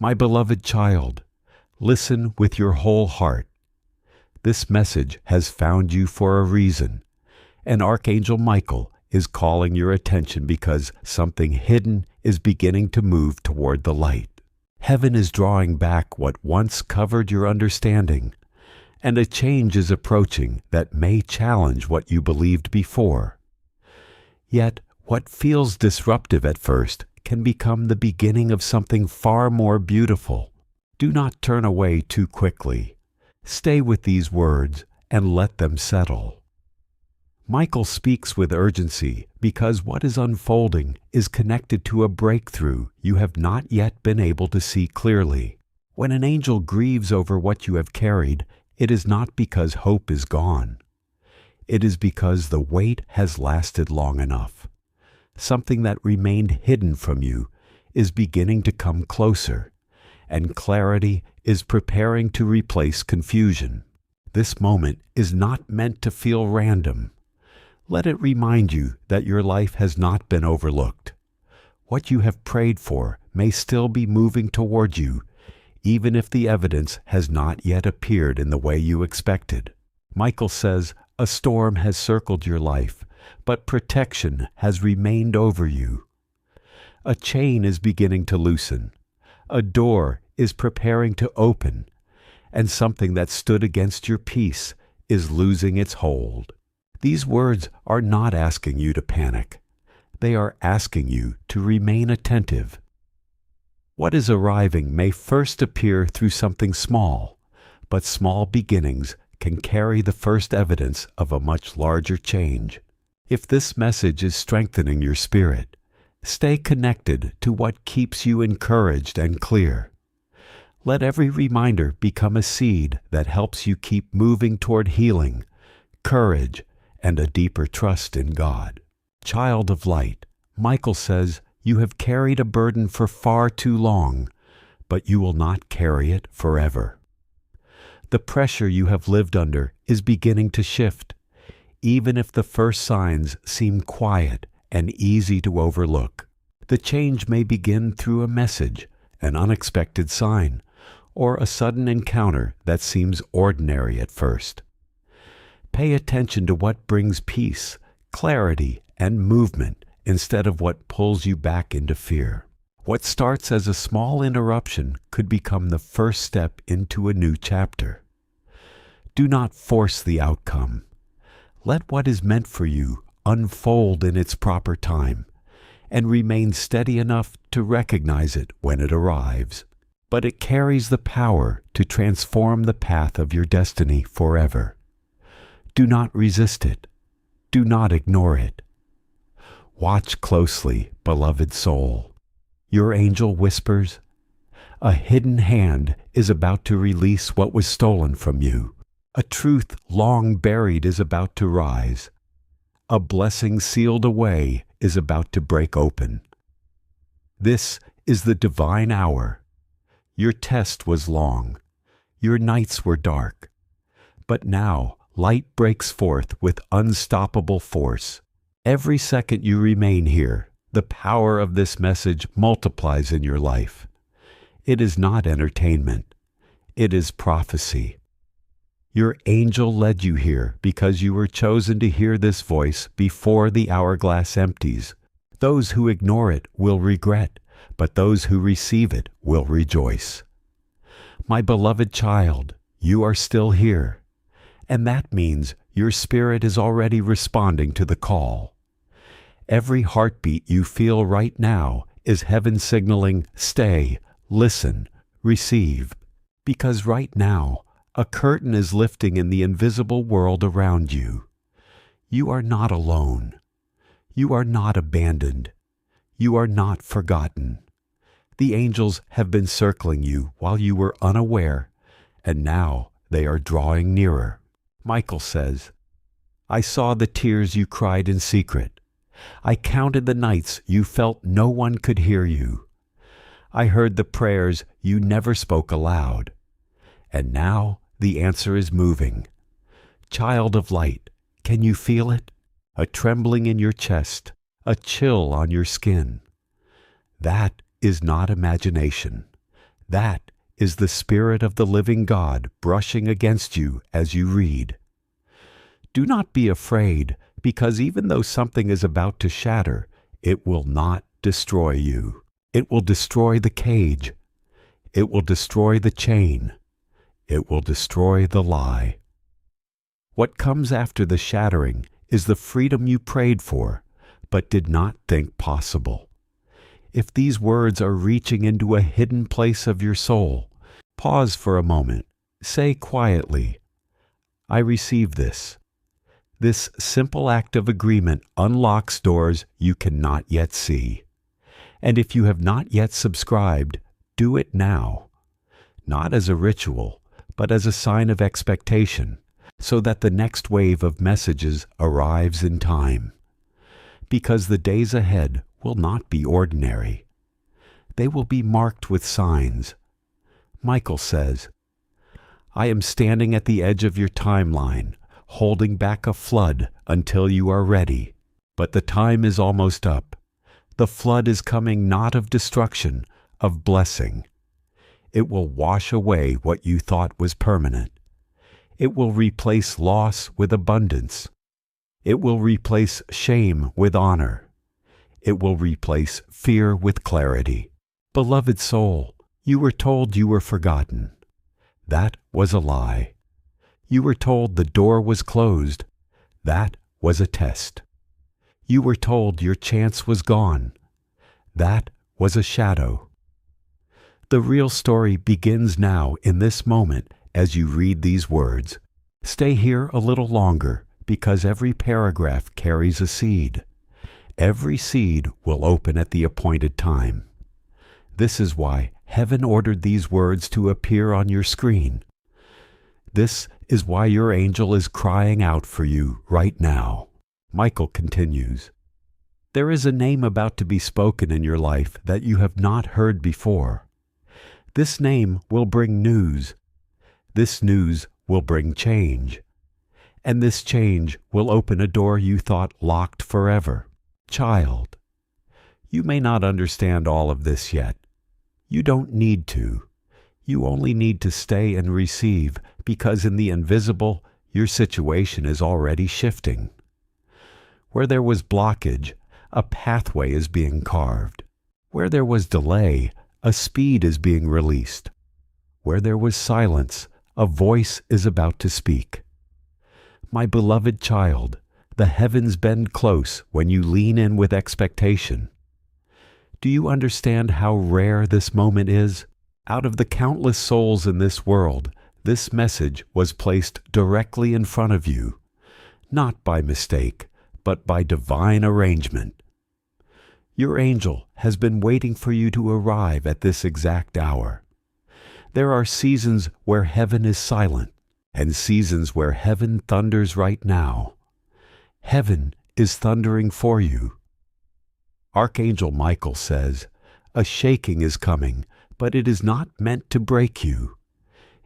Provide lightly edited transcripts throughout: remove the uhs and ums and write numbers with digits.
My beloved child, listen with your whole heart. This message has found you for a reason, and Archangel Michael is calling your attention because something hidden is beginning to move toward the light. Heaven is drawing back what once covered your understanding, and a change is approaching that may challenge what you believed before. Yet, what feels disruptive at first can become the beginning of something far more beautiful. Do not turn away too quickly. Stay with these words and let them settle. Michael speaks with urgency because what is unfolding is connected to a breakthrough you have not yet been able to see clearly. When an angel grieves over what you have carried, it is not because hope is gone. It is because the weight has lasted long enough. Something that remained hidden from you is beginning to come closer, and clarity is preparing to replace confusion. This moment is not meant to feel random. Let it remind you that your life has not been overlooked. What you have prayed for may still be moving toward you, even if the evidence has not yet appeared in the way you expected. Michael says, a storm has circled your life, but protection has remained over you. A chain is beginning to loosen. A door is preparing to open, and something that stood against your peace is losing its hold. These words are not asking you to panic. They are asking you to remain attentive. What is arriving may first appear through something small, but small beginnings can carry the first evidence of a much larger change. If this message is strengthening your spirit, stay connected to what keeps you encouraged and clear. Let every reminder become a seed that helps you keep moving toward healing, courage, and a deeper trust in God. Child of light, Michael says, you have carried a burden for far too long, but you will not carry it forever. The pressure you have lived under is beginning to shift, even if the first signs seem quiet and easy to overlook. The change may begin through a message, an unexpected sign, or a sudden encounter that seems ordinary at first. Pay attention to what brings peace, clarity, and movement instead of what pulls you back into fear. What starts as a small interruption could become the first step into a new chapter. Do not force the outcome. Let what is meant for you unfold in its proper time, and remain steady enough to recognize it when it arrives. But it carries the power to transform the path of your destiny forever. Do not resist it. Do not ignore it. Watch closely, beloved soul. Your angel whispers, a hidden hand is about to release what was stolen from you. A truth long buried is about to rise. A blessing sealed away is about to break open. This is the divine hour. Your test was long. Your nights were dark. But now light breaks forth with unstoppable force. Every second you remain here, the power of this message multiplies in your life. It is not entertainment. It is prophecy. Your angel led you here because you were chosen to hear this voice before the hourglass empties. Those who ignore it will regret, but those who receive it will rejoice. My beloved child, you are still here, and that means your spirit is already responding to the call. Every heartbeat you feel right now is heaven signaling, stay, listen, receive, because right now, a curtain is lifting in the invisible world around you. You are not alone. You are not abandoned. You are not forgotten. The angels have been circling you while you were unaware, and now they are drawing nearer. Michael says, I saw the tears you cried in secret. I counted the nights you felt no one could hear you. I heard the prayers you never spoke aloud. And now the answer is moving. Child of light, can you feel it? A trembling in your chest, a chill on your skin. That is not imagination. That is the Spirit of the living God brushing against you as you read. Do not be afraid, because even though something is about to shatter, it will not destroy you. It will destroy the cage. It will destroy the chain. It will destroy the lie. What comes after the shattering is the freedom you prayed for, but did not think possible. If these words are reaching into a hidden place of your soul, pause for a moment. Say quietly, I receive this. This simple act of agreement unlocks doors you cannot yet see. And if you have not yet subscribed, do it now. Not as a ritual, but as a sign of expectation, so that the next wave of messages arrives in time. Because the days ahead will not be ordinary. They will be marked with signs. Michael says, I am standing at the edge of your timeline, holding back a flood until you are ready. But the time is almost up. The flood is coming not of destruction, of blessing. It will wash away what you thought was permanent. It will replace loss with abundance. It will replace shame with honor. It will replace fear with clarity. Beloved soul, you were told you were forgotten. That was a lie. You were told the door was closed. That was a test. You were told your chance was gone. That was a shadow. The real story begins now in this moment as you read these words. Stay here a little longer, because every paragraph carries a seed. Every seed will open at the appointed time. This is why heaven ordered these words to appear on your screen. This is why your angel is crying out for you right now. Michael continues, there is a name about to be spoken in your life that you have not heard before. This name will bring news. This news will bring change. And this change will open a door you thought locked forever. Child, you may not understand all of this yet. You don't need to. You only need to stay and receive, because in the invisible, your situation is already shifting. Where there was blockage, a pathway is being carved. Where there was delay, a speed is being released. Where there was silence, a voice is about to speak. My beloved child, the heavens bend close when you lean in with expectation. Do you understand how rare this moment is? Out of the countless souls in this world, this message was placed directly in front of you, not by mistake, but by divine arrangement. Your angel has been waiting for you to arrive at this exact hour. There are seasons where heaven is silent, and seasons where heaven thunders right now. Heaven is thundering for you. Archangel Michael says, a shaking is coming, but it is not meant to break you.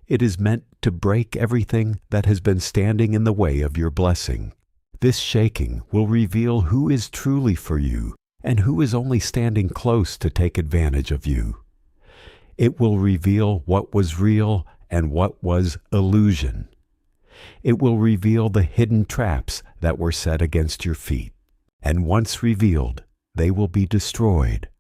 It is meant to break everything that has been standing in the way of your blessing. This shaking will reveal who is truly for you and who is only standing close to take advantage of you. It will reveal what was real and what was illusion. It will reveal the hidden traps that were set against your feet, and once revealed, they will be destroyed.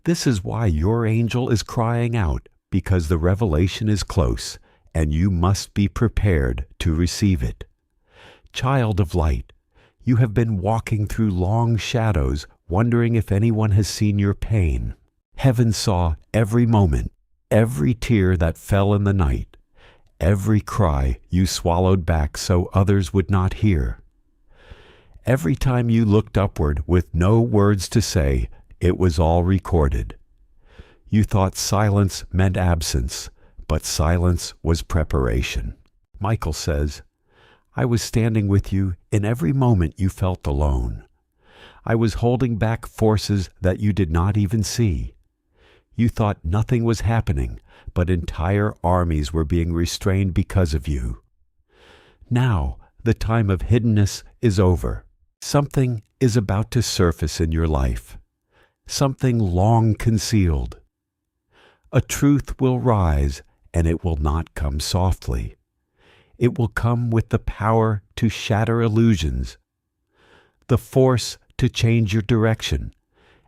This is why your angel is crying out, because the revelation is close, and you must be prepared to receive it. Child of light, you have been walking through long shadows, wondering if anyone has seen your pain. Heaven saw every moment, every tear that fell in the night, every cry you swallowed back so others would not hear. Every time you looked upward with no words to say, it was all recorded. You thought silence meant absence, but silence was preparation. Michael says, I was standing with you in every moment you felt alone. I was holding back forces that you did not even see. You thought nothing was happening, but entire armies were being restrained because of you. Now, the time of hiddenness is over. Something is about to surface in your life. Something long concealed. A truth will rise, and it will not come softly. It will come with the power to shatter illusions, the force to change your direction,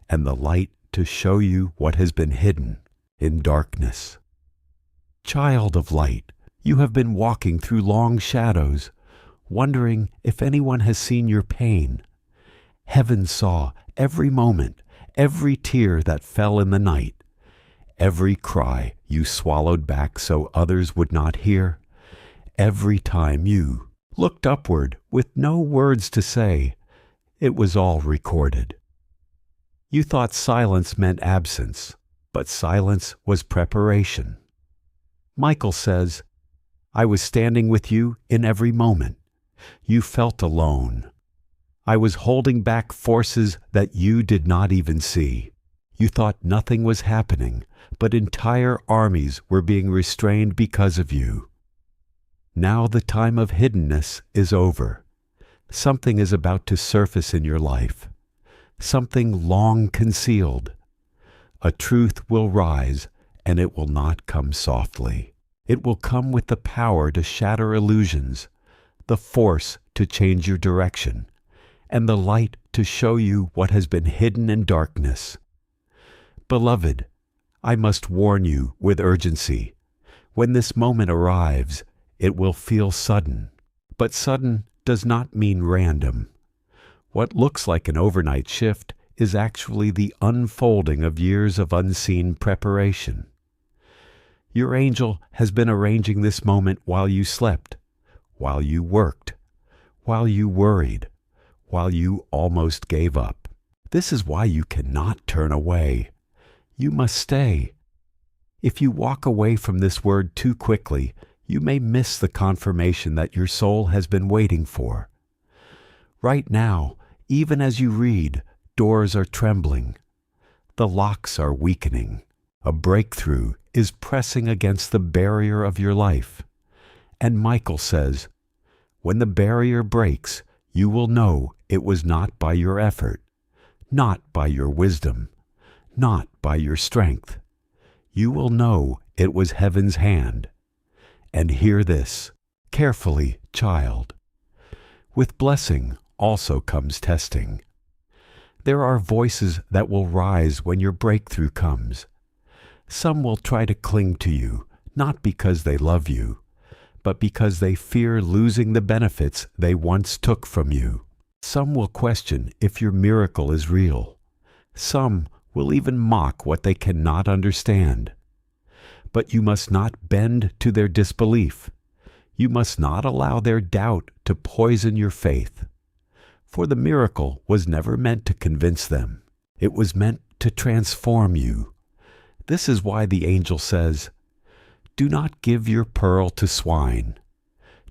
and the light to show you what has been hidden in darkness. Child of light, you have been walking through long shadows, wondering if anyone has seen your pain. Heaven saw every moment, every tear that fell in the night, every cry you swallowed back so others would not hear, every time you looked upward with no words to say. It was all recorded. You thought silence meant absence, but silence was preparation. Michael says, I was standing with you in every moment. You felt alone. I was holding back forces that you did not even see. You thought nothing was happening, but entire armies were being restrained because of you. Now the time of hiddenness is over. Something is about to surface in your life, something long concealed. A truth will rise, and it will not come softly. It will come with the power to shatter illusions, the force to change your direction, and the light to show you what has been hidden in darkness. Beloved, I must warn you with urgency. When this moment arrives, it will feel sudden, but sudden does not mean random. What looks like an overnight shift is actually the unfolding of years of unseen preparation. Your angel has been arranging this moment while you slept, while you worked, while you worried, while you almost gave up. This is why you cannot turn away. You must stay. If you walk away from this word too quickly, you may miss the confirmation that your soul has been waiting for. Right now, even as you read, doors are trembling. The locks are weakening. A breakthrough is pressing against the barrier of your life. And Michael says, when the barrier breaks, you will know it was not by your effort, not by your wisdom, not by your strength. You will know it was heaven's hand. And hear this carefully, child. With blessing also comes testing. There are voices that will rise when your breakthrough comes. Some will try to cling to you, not because they love you, but because they fear losing the benefits they once took from you. Some will question if your miracle is real. Some will even mock what they cannot understand. But you must not bend to their disbelief. You must not allow their doubt to poison your faith. For the miracle was never meant to convince them. It was meant to transform you. This is why the angel says, do not give your pearl to swine.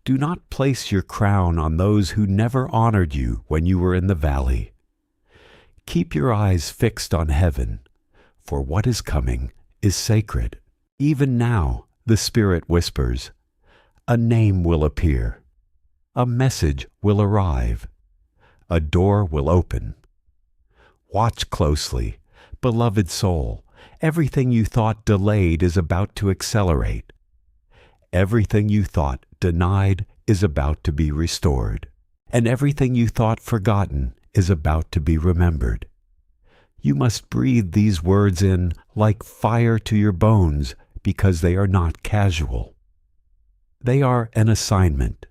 Do not place your crown on those who never honored you when you were in the valley. Keep your eyes fixed on heaven, for what is coming is sacred. Even now, the Spirit whispers, a name will appear, a message will arrive, a door will open. Watch closely, beloved soul. Everything you thought delayed is about to accelerate. Everything you thought denied is about to be restored, and everything you thought forgotten is about to be remembered. You must breathe these words in like fire to your bones, because they are not casual. They are an assignment.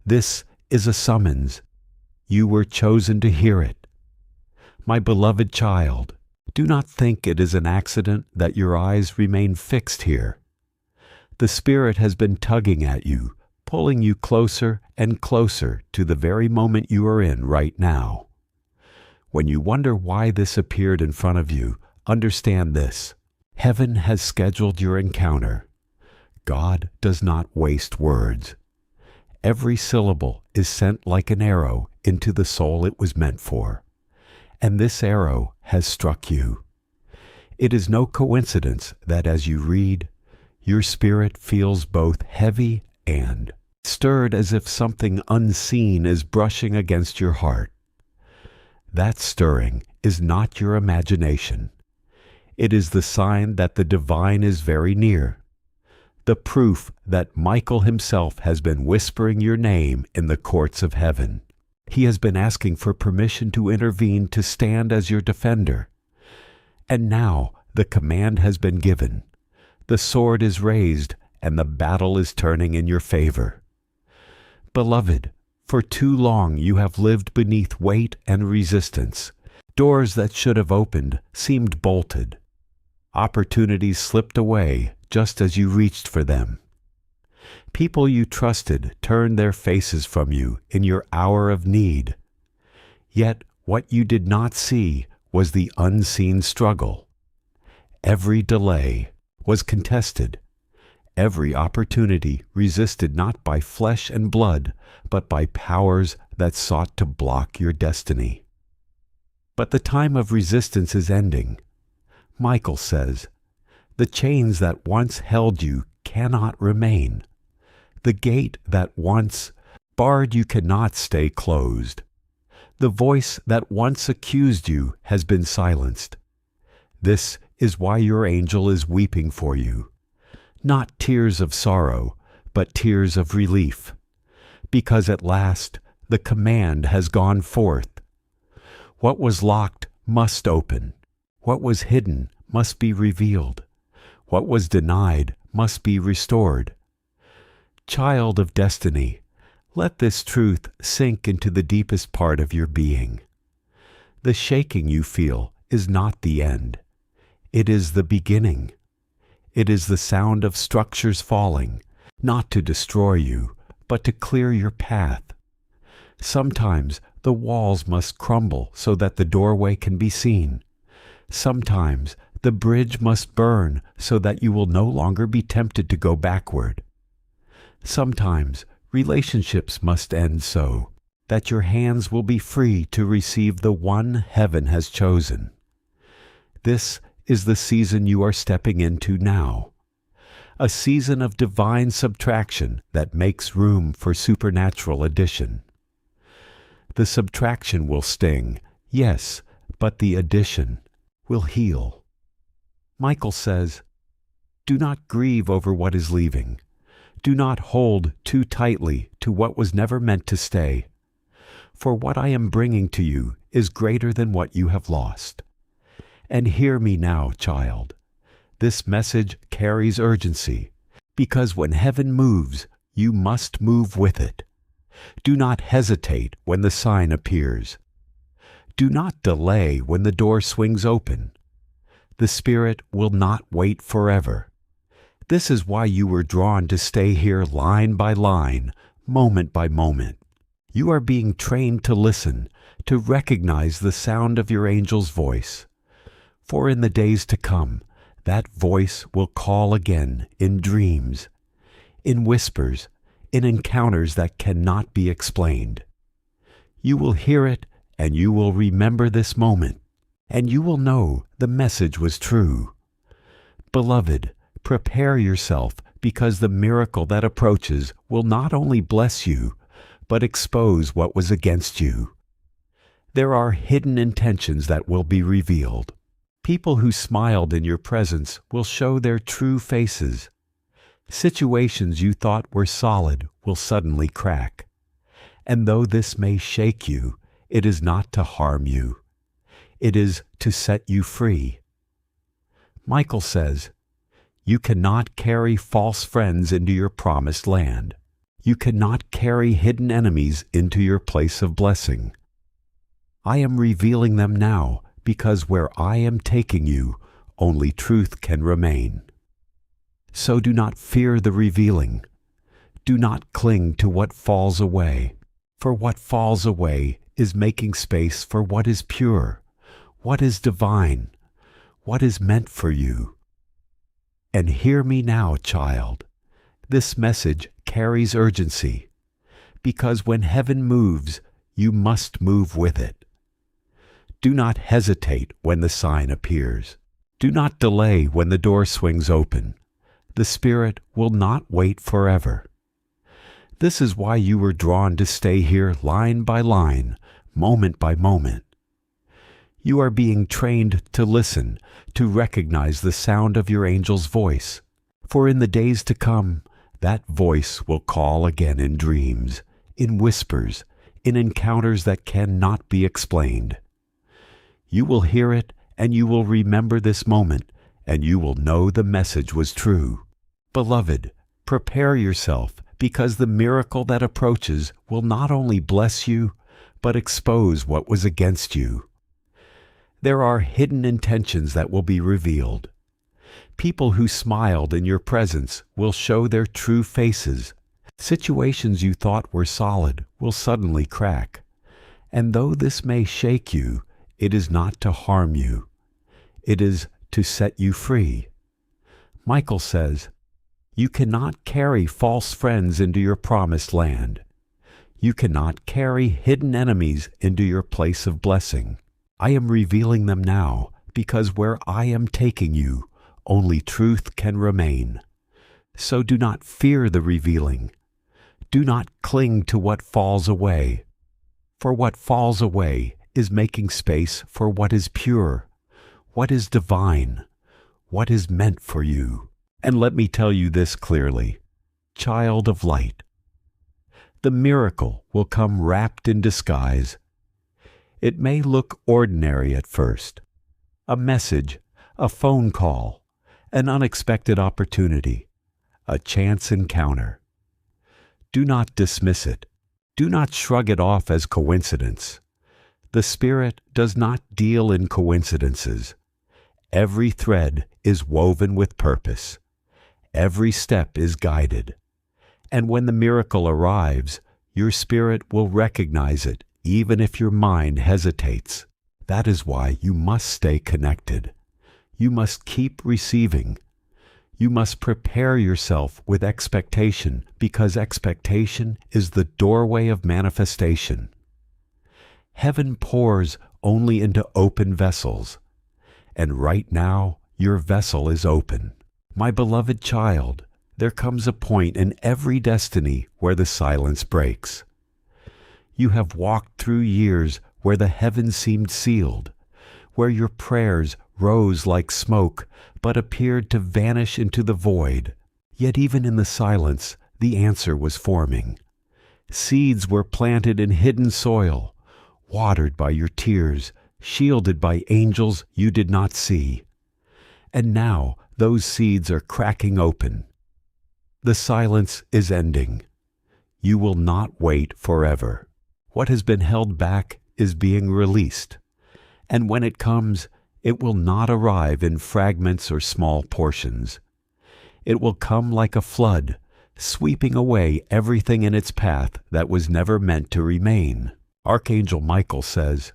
This is a summons. You were chosen to hear it. My beloved child, do not think it is an accident that your eyes remain fixed here. The Spirit has been tugging at you, pulling you closer and closer to the very moment you are in right now. When you wonder why this appeared in front of you, understand this. Heaven has scheduled your encounter. God does not waste words. Every syllable is sent like an arrow into the soul it was meant for. And this arrow has struck you. It is no coincidence that as you read, your spirit feels both heavy and stirred as if something unseen is brushing against your heart. That stirring is not your imagination. It is the sign that the divine is very near, the proof that Michael himself has been whispering your name in the courts of heaven. He has been asking for permission to intervene to stand as your defender. And now the command has been given. The sword is raised, and the battle is turning in your favor. Beloved, for too long you have lived beneath weight and resistance. Doors that should have opened seemed bolted. Opportunities slipped away just as you reached for them. People you trusted turned their faces from you in your hour of need. Yet what you did not see was the unseen struggle. Every delay was contested. Every opportunity resisted not by flesh and blood, but by powers that sought to block your destiny. But the time of resistance is ending. Michael says, the chains that once held you cannot remain. The gate that once barred you cannot stay closed. The voice that once accused you has been silenced. This is why your angel is weeping for you. Not tears of sorrow, but tears of relief. Because at last the command has gone forth. What was locked must open. What was hidden must be revealed. What was denied must be restored. Child of destiny, let this truth sink into the deepest part of your being. The shaking you feel is not the end. It is the beginning. It is the sound of structures falling, not to destroy you, but to clear your path. Sometimes the walls must crumble so that the doorway can be seen. Sometimes the bridge must burn so that you will no longer be tempted to go backward. Sometimes relationships must end so that your hands will be free to receive the one heaven has chosen. This is the season you are stepping into now, a season of divine subtraction that makes room for supernatural addition. The subtraction will sting, yes, but the addition will heal. Michael says, do not grieve over what is leaving. Do not hold too tightly to what was never meant to stay. For what I am bringing to you is greater than what you have lost. And hear me now, child. This message carries urgency, because when heaven moves, you must move with it. Do not hesitate when the sign appears. Do not delay when the door swings open. The Spirit will not wait forever. This is why you were drawn to stay here line by line, moment by moment. You are being trained to listen, to recognize the sound of your angel's voice. For in the days to come, that voice will call again in dreams, in whispers, in encounters that cannot be explained. You will hear it, and you will remember this moment, and you will know the message was true. Beloved, prepare yourself, because the miracle that approaches will not only bless you, but expose what was against you. There are hidden intentions that will be revealed. People who smiled in your presence will show their true faces. Situations you thought were solid will suddenly crack. And though this may shake you, it is not to harm you. It is to set you free. Michael says, you cannot carry false friends into your promised land. You cannot carry hidden enemies into your place of blessing. I am revealing them now, because where I am taking you, only truth can remain. So do not fear the revealing. Do not cling to what falls away, for what falls away is making space for what is pure, what is divine, what is meant for you. And hear me now, child. This message carries urgency, because when heaven moves, you must move with it. Do not hesitate when the sign appears. Do not delay when the door swings open. The Spirit will not wait forever. This is why you were drawn to stay here line by line, moment by moment. You are being trained to listen, to recognize the sound of your angel's voice. For in the days to come, that voice will call again in dreams, in whispers, in encounters that cannot be explained. You will hear it, and you will remember this moment, and you will know the message was true. Beloved, prepare yourself, because the miracle that approaches will not only bless you, but expose what was against you. There are hidden intentions that will be revealed. People who smiled in your presence will show their true faces. Situations you thought were solid will suddenly crack. And though this may shake you, it is not to harm you. It is to set you free. Michael says, "You cannot carry false friends into your promised land. You cannot carry hidden enemies into your place of blessing. I am revealing them now, because where I am taking you, only truth can remain. So do not fear the revealing. Do not cling to what falls away. For what falls away is making space for what is pure, what is divine, what is meant for you." And let me tell you this clearly, child of light. The miracle will come wrapped in disguise. It may look ordinary at first. A message, a phone call, an unexpected opportunity, a chance encounter. Do not dismiss it. Do not shrug it off as coincidence. The Spirit does not deal in coincidences. Every thread is woven with purpose. Every step is guided. And when the miracle arrives, your spirit will recognize it, even if your mind hesitates. That is why you must stay connected. You must keep receiving. You must prepare yourself with expectation, because expectation is the doorway of manifestation. Heaven pours only into open vessels, and right now your vessel is open. My beloved child, there comes a point in every destiny where the silence breaks. You have walked through years where the heavens seemed sealed, where your prayers rose like smoke but appeared to vanish into the void. Yet even in the silence, the answer was forming. Seeds were planted in hidden soil, watered by your tears, shielded by angels you did not see. And now those seeds are cracking open. The silence is ending. You will not wait forever. What has been held back is being released. And when it comes, it will not arrive in fragments or small portions. It will come like a flood, sweeping away everything in its path that was never meant to remain. Archangel Michael says,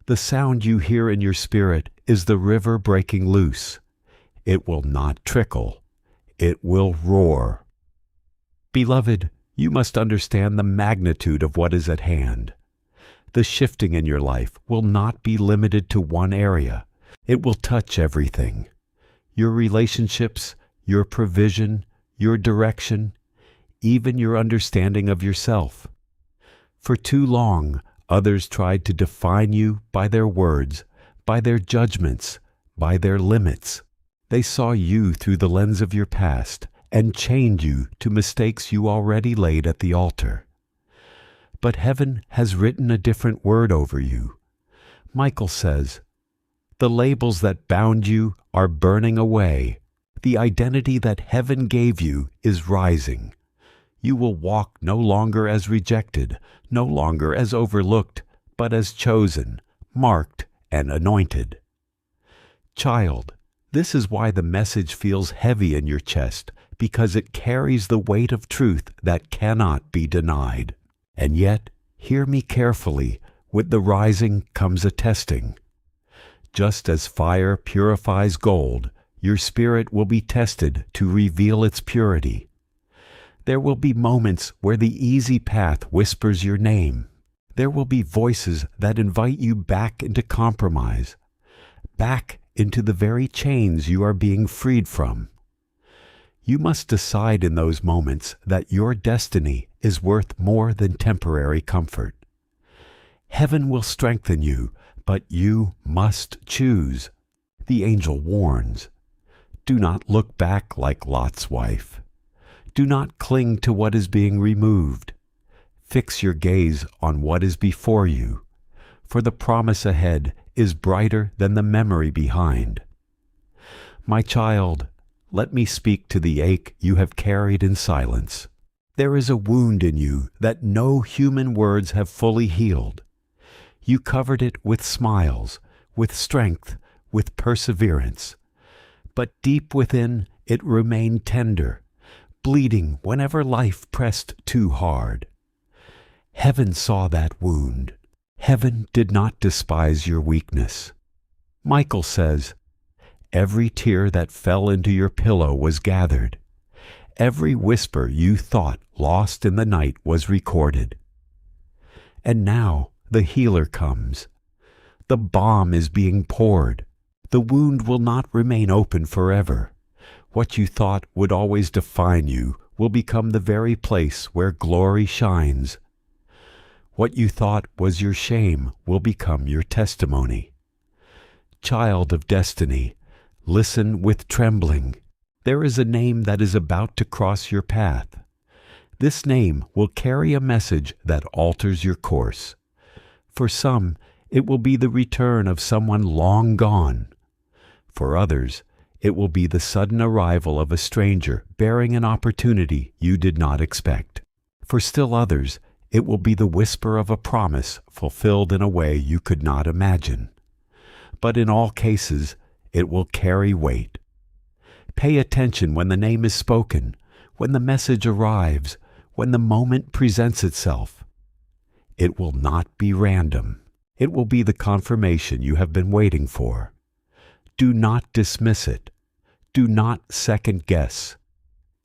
"The sound you hear in your spirit is the river breaking loose. It will not trickle. It will roar." Beloved, you must understand the magnitude of what is at hand. The shifting in your life will not be limited to one area. It will touch everything. Your relationships, your provision, your direction, even your understanding of yourself. For too long, others tried to define you by their words, by their judgments, by their limits. They saw you through the lens of your past and chained you to mistakes you already laid at the altar. But heaven has written a different word over you. Michael says, "The labels that bound you are burning away. The identity that heaven gave you is rising. You will walk no longer as rejected, no longer as overlooked, but as chosen, marked, and anointed." Child, this is why the message feels heavy in your chest, because it carries the weight of truth that cannot be denied. And yet, hear me carefully, with the rising comes a testing. Just as fire purifies gold, your spirit will be tested to reveal its purity. There will be moments where the easy path whispers your name. There will be voices that invite you back into compromise, back into the very chains you are being freed from. You must decide in those moments that your destiny is worth more than temporary comfort. Heaven will strengthen you, But you must choose. The angel warns. Do not look back like Lot's wife. Do not cling to what is being removed. Fix your gaze on what is before you, for the promise ahead is brighter than the memory behind. My child, let me speak to the ache you have carried in silence. There is a wound in you that no human words have fully healed. You covered it with smiles, with strength, with perseverance. But deep within it remained tender, bleeding whenever life pressed too hard. Heaven saw that wound. Heaven did not despise your weakness. Michael says, every tear that fell into your pillow was gathered. Every whisper you thought lost in the night was recorded. And now the healer comes. The balm is being poured. The wound will not remain open forever. What you thought would always define you will become the very place where glory shines. What you thought was your shame will become your testimony. Child of destiny, listen with trembling. There is a name that is about to cross your path. This name will carry a message that alters your course. For some, it will be the return of someone long gone. For others, it will be the sudden arrival of a stranger bearing an opportunity you did not expect. For still others, it will be the whisper of a promise fulfilled in a way you could not imagine. But in all cases, it will carry weight. Pay attention when the name is spoken, when the message arrives, when the moment presents itself. It will not be random. It will be the confirmation you have been waiting for. Do not dismiss it. Do not second guess.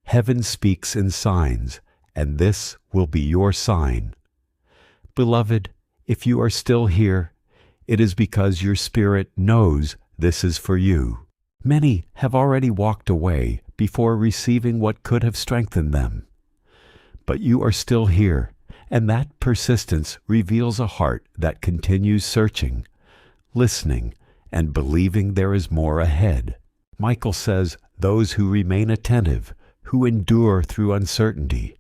Heaven speaks in signs, and this will be your sign. Beloved, if you are still here, it is because your spirit knows this is for you. Many have already walked away before receiving what could have strengthened them. But you are still here, and that persistence reveals a heart that continues searching, listening, and believing there is more ahead. Michael says, those who remain attentive, who endure through uncertainty,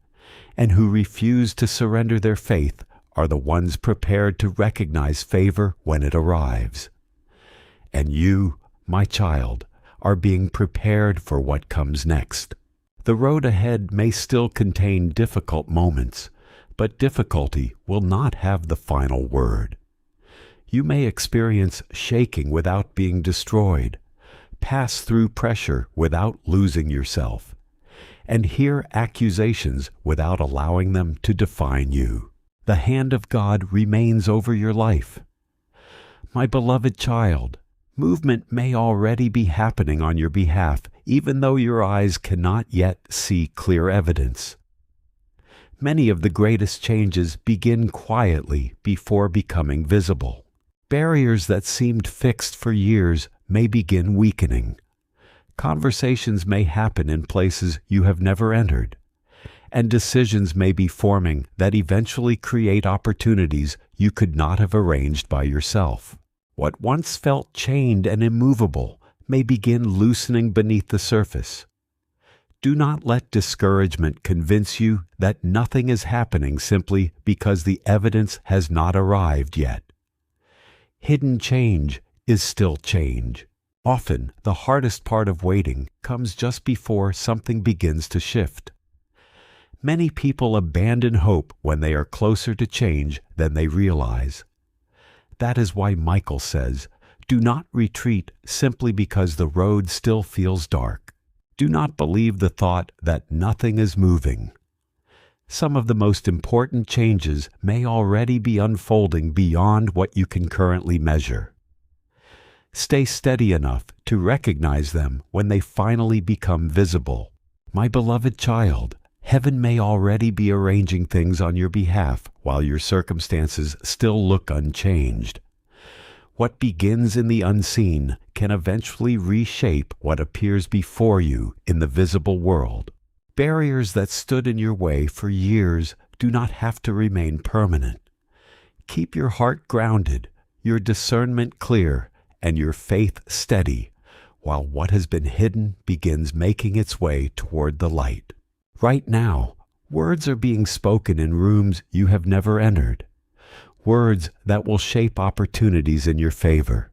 and who refuse to surrender their faith are the ones prepared to recognize favor when it arrives. And you, my child, are being prepared for what comes next. The road ahead may still contain difficult moments, but difficulty will not have the final word. You may experience shaking without being destroyed, pass through pressure without losing yourself, and hear accusations without allowing them to define you. The hand of God remains over your life. My beloved child, movement may already be happening on your behalf, even though your eyes cannot yet see clear evidence. Many of the greatest changes begin quietly before becoming visible. Barriers that seemed fixed for years may begin weakening. Conversations may happen in places you have never entered, and decisions may be forming that eventually create opportunities you could not have arranged by yourself. What once felt chained and immovable may begin loosening beneath the surface. Do not let discouragement convince you that nothing is happening simply because the evidence has not arrived yet. Hidden change is still change. Often, the hardest part of waiting comes just before something begins to shift. Many people abandon hope when they are closer to change than they realize. That is why Michael says, do not retreat simply because the road still feels dark. Do not believe the thought that nothing is moving. Some of the most important changes may already be unfolding beyond what you can currently measure. Stay steady enough to recognize them when they finally become visible. My beloved child, heaven may already be arranging things on your behalf while your circumstances still look unchanged. What begins in the unseen can eventually reshape what appears before you in the visible world. Barriers that stood in your way for years do not have to remain permanent. Keep your heart grounded, your discernment clear, and your faith steady, while what has been hidden begins making its way toward the light. Right now, words are being spoken in rooms you have never entered, words that will shape opportunities in your favor.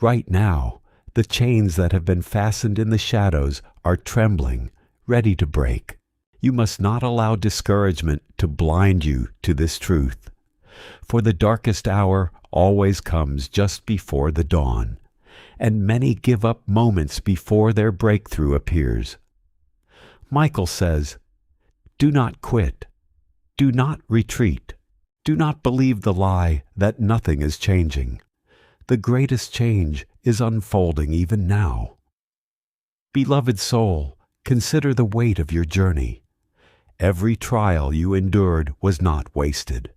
Right now, the chains that have been fastened in the shadows are trembling, ready to break. You must not allow discouragement to blind you to this truth, for the darkest hour always comes just before the dawn, and many give up moments before their breakthrough appears. Michael says, "Do not quit. Do not retreat. Do not believe the lie that nothing is changing. The greatest change is unfolding even now." Beloved soul, consider the weight of your journey. Every trial you endured was not wasted.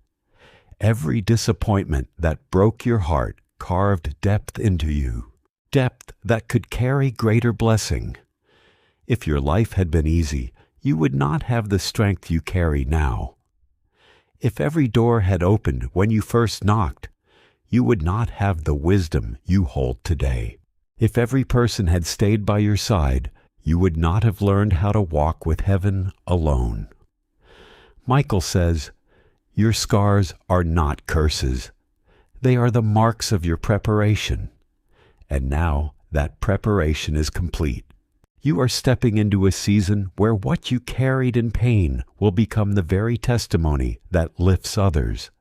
Every disappointment that broke your heart carved depth into you, depth that could carry greater blessing. If your life had been easy, you would not have the strength you carry now. If every door had opened when you first knocked, you would not have the wisdom you hold today. If every person had stayed by your side, you would not have learned how to walk with heaven alone. Michael says, "Your scars are not curses. They are the marks of your preparation." And now that preparation is complete. You are stepping into a season where what you carried in pain will become the very testimony that lifts others.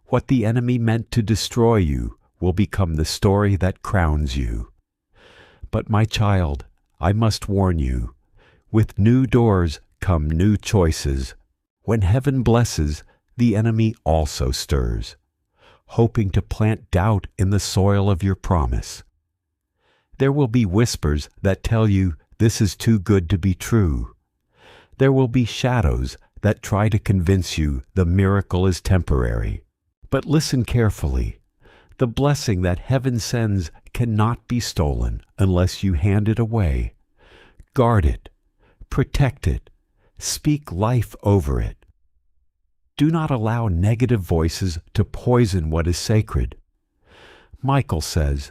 What the enemy meant to destroy you will become the story that crowns you. But my child, I must warn you, with new doors come new choices. When heaven blesses, the enemy also stirs, hoping to plant doubt in the soil of your promise. There will be whispers that tell you this is too good to be true. There will be shadows that try to convince you the miracle is temporary. But listen carefully. The blessing that heaven sends cannot be stolen unless you hand it away. Guard it. Protect it. Speak life over it. Do not allow negative voices to poison what is sacred. Michael says,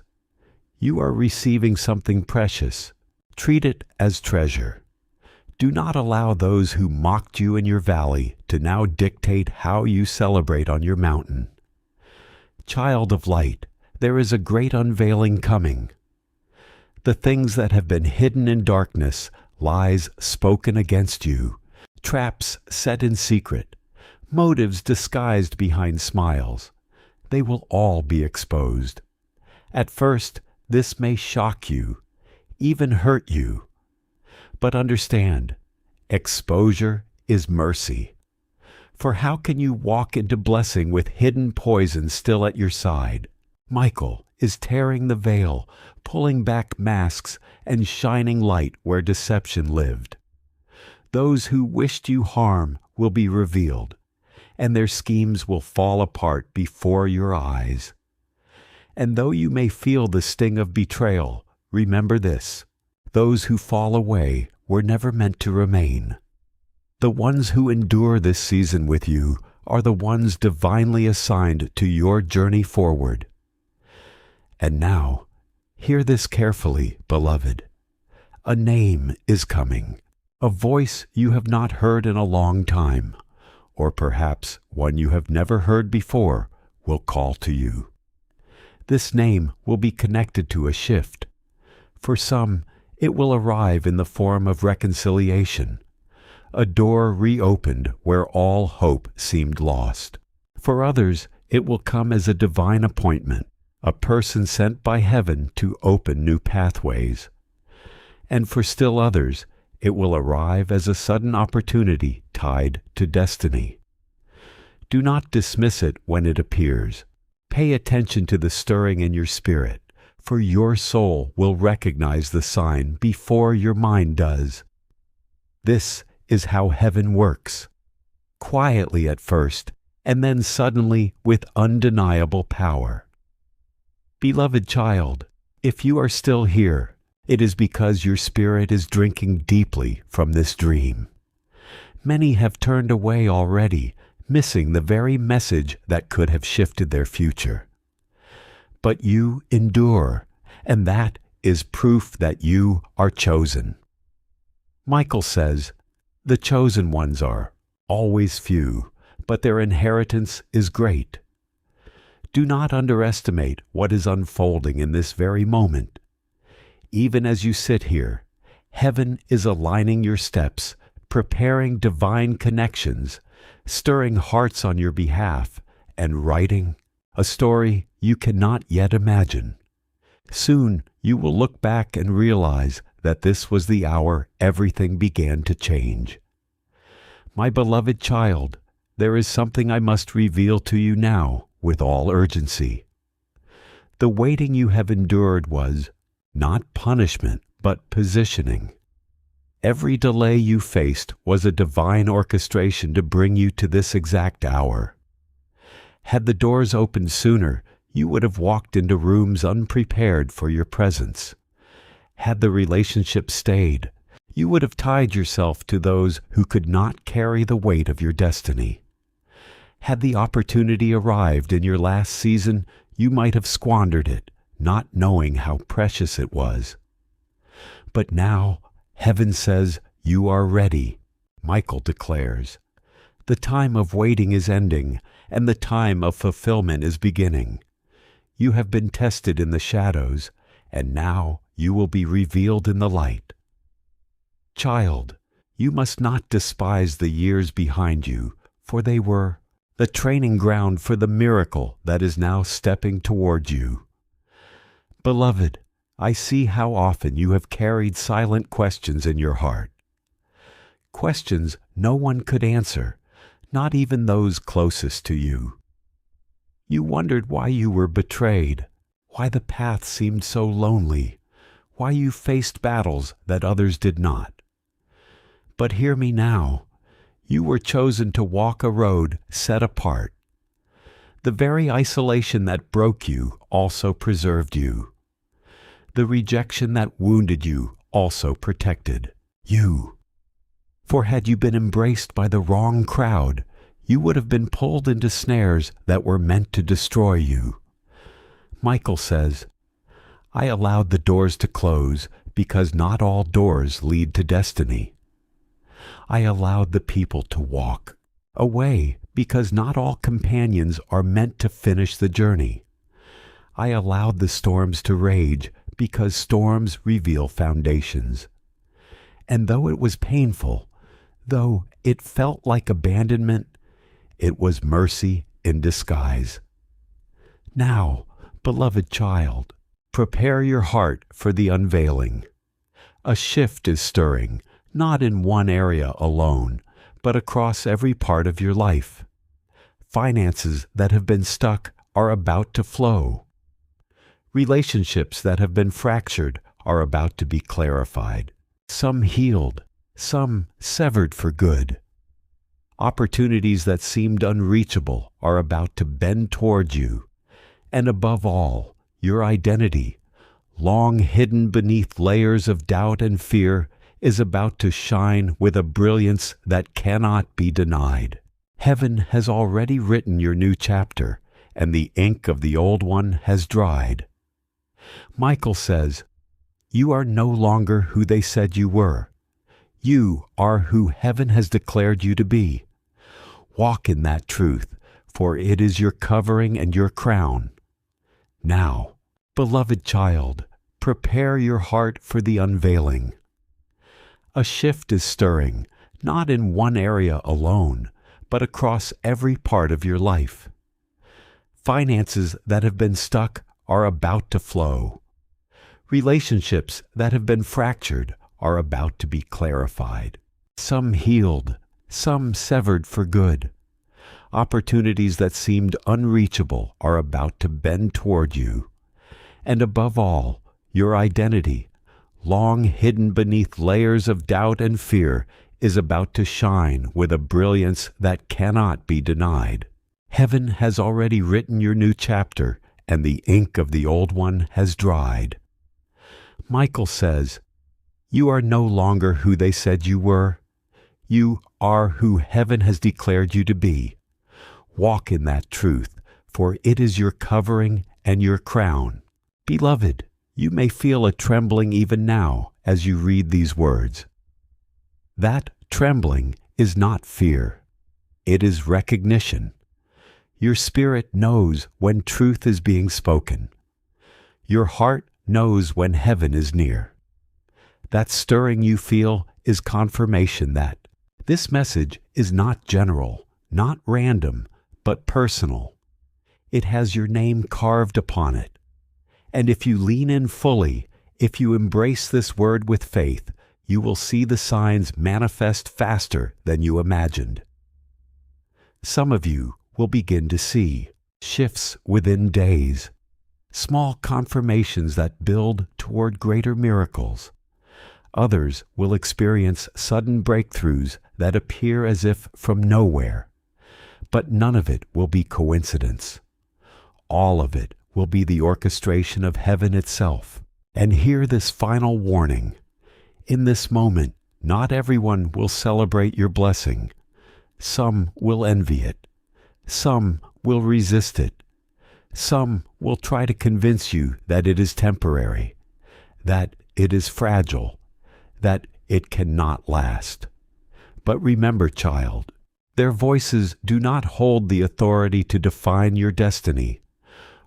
"You are receiving something precious. Treat it as treasure. Do not allow those who mocked you in your valley to now dictate how you celebrate on your mountain. Child of light, there is a great unveiling coming. The things that have been hidden in darkness, lies spoken against you, traps set in secret, motives disguised behind smiles, they will all be exposed. At first, this may shock you, even hurt you. But understand, exposure is mercy. For how can you walk into blessing with hidden poison still at your side? Michael is tearing the veil, pulling back masks, and shining light where deception lived. Those who wished you harm will be revealed, and their schemes will fall apart before your eyes. And though you may feel the sting of betrayal, remember this: those who fall away were never meant to remain. The ones who endure this season with you are the ones divinely assigned to your journey forward. And now, hear this carefully, beloved. A name is coming, a voice you have not heard in a long time, or perhaps one you have never heard before will call to you. This name will be connected to a shift. For some, it will arrive in the form of reconciliation, a door reopened where all hope seemed lost. For others, it will come as a divine appointment, a person sent by heaven to open new pathways. And for still others, it will arrive as a sudden opportunity tied to destiny. Do not dismiss it when it appears. Pay attention to the stirring in your spirit, for your soul will recognize the sign before your mind does. This is how heaven works. Quietly at first, and then suddenly with undeniable power. Beloved child, if you are still here, it is because your spirit is drinking deeply from this dream. Many have turned away already, missing the very message that could have shifted their future. But you endure, and that is proof that you are chosen. Michael says, "The chosen ones are always few, but their inheritance is great." Do not underestimate what is unfolding in this very moment. Even as you sit here, heaven is aligning your steps, preparing divine connections, stirring hearts on your behalf, and writing a story you cannot yet imagine. Soon you will look back and realize that this was the hour everything began to change. My beloved child, there is something I must reveal to you now with all urgency. The waiting you have endured was not punishment, but positioning. Every delay you faced was a divine orchestration to bring you to this exact hour. Had the doors opened sooner, you would have walked into rooms unprepared for your presence. Had the relationship stayed, you would have tied yourself to those who could not carry the weight of your destiny. Had the opportunity arrived in your last season, you might have squandered it, not knowing how precious it was. But now, heaven says you are ready, Michael declares. The time of waiting is ending, and the time of fulfillment is beginning. You have been tested in the shadows, and now you will be revealed in the light. Child, you must not despise the years behind you, for they were the training ground for the miracle that is now stepping toward you. Beloved, I see how often you have carried silent questions in your heart. Questions no one could answer, not even those closest to you. You wondered why you were betrayed, why the path seemed so lonely, why you faced battles that others did not. But hear me now. You were chosen to walk a road set apart. The very isolation that broke you also preserved you. The rejection that wounded you also protected you. For had you been embraced by the wrong crowd, you would have been pulled into snares that were meant to destroy you. Michael says, I allowed the doors to close because not all doors lead to destiny. I allowed the people to walk away because not all companions are meant to finish the journey. I allowed the storms to rage because storms reveal foundations. And though it was painful, though it felt like abandonment, it was mercy in disguise. Now, beloved child, prepare your heart for the unveiling. A shift is stirring, not in one area alone, but across every part of your life. Finances that have been stuck are about to flow. Relationships that have been fractured are about to be clarified. Some healed, some severed for good. Opportunities that seemed unreachable are about to bend toward you. And above all, your identity, long hidden beneath layers of doubt and fear, is about to shine with a brilliance that cannot be denied. Heaven has already written your new chapter, and the ink of the old one has dried. Michael says, you are no longer who they said you were. You are who heaven has declared you to be. Walk in that truth, for it is your covering and your crown. Now, beloved child, prepare your heart for the unveiling. A shift is stirring, not in one area alone, but across every part of your life. Finances that have been stuck are about to flow. Relationships that have been fractured are about to be clarified. Some healed, some severed for good. Opportunities that seemed unreachable are about to bend toward you. And above all, your identity, long hidden beneath layers of doubt and fear, is about to shine with a brilliance that cannot be denied. Heaven has already written your new chapter, and the ink of the old one has dried. Michael says, you are no longer who they said you were. You are who heaven has declared you to be. Walk in that truth, for it is your covering and your crown. Beloved, you may feel a trembling even now as you read these words. That trembling is not fear. It is recognition. Your spirit knows when truth is being spoken. Your heart knows when heaven is near. That stirring you feel is confirmation that this message is not general, not random, but personal. It has your name carved upon it. And if you lean in fully, if you embrace this word with faith, you will see the signs manifest faster than you imagined. Some of you will begin to see shifts within days, small confirmations that build toward greater miracles. Others will experience sudden breakthroughs that appear as if from nowhere. But none of it will be coincidence. All of it will be the orchestration of heaven itself. And hear this final warning. In this moment, not everyone will celebrate your blessing. Some will envy it. Some will resist it. Some will try to convince you that it is temporary, that it is fragile, that it cannot last. But remember, child, their voices do not hold the authority to define your destiny.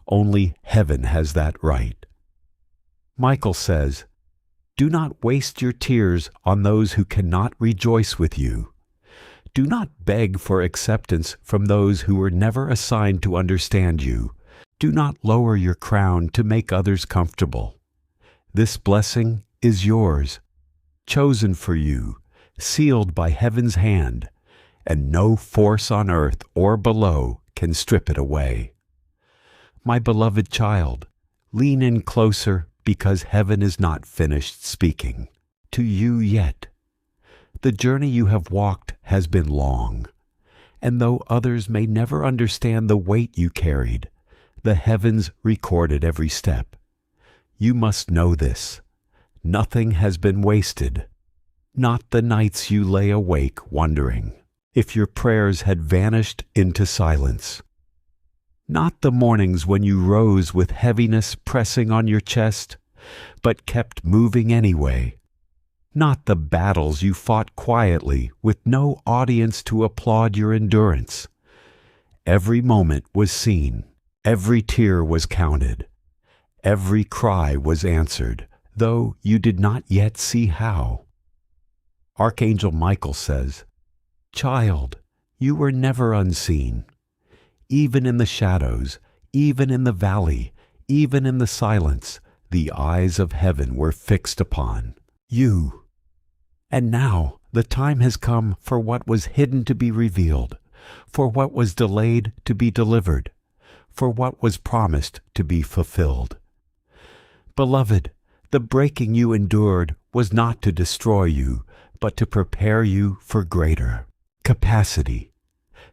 Only heaven has that right. Michael says, "Do not waste your tears on those who cannot rejoice with you. Do not beg for acceptance from those who were never assigned to understand you. Do not lower your crown to make others comfortable. This blessing is yours, chosen for you, sealed by heaven's hand, and no force on earth or below can strip it away." My beloved child, lean in closer because heaven is not finished speaking to you yet. The journey you have walked has been long, and though others may never understand the weight you carried, the heavens recorded every step. You must know this. Nothing has been wasted. Not the nights you lay awake wondering if your prayers had vanished into silence. Not the mornings when you rose with heaviness pressing on your chest, but kept moving anyway. Not the battles you fought quietly with no audience to applaud your endurance. Every moment was seen. Every tear was counted. Every cry was answered, though you did not yet see how. Archangel Michael says, "Child, you were never unseen. Even in the shadows, even in the valley, even in the silence, the eyes of heaven were fixed upon you. And now the time has come for what was hidden to be revealed, for what was delayed to be delivered, for what was promised to be fulfilled. Beloved, the breaking you endured was not to destroy you, but to prepare you for greater capacity.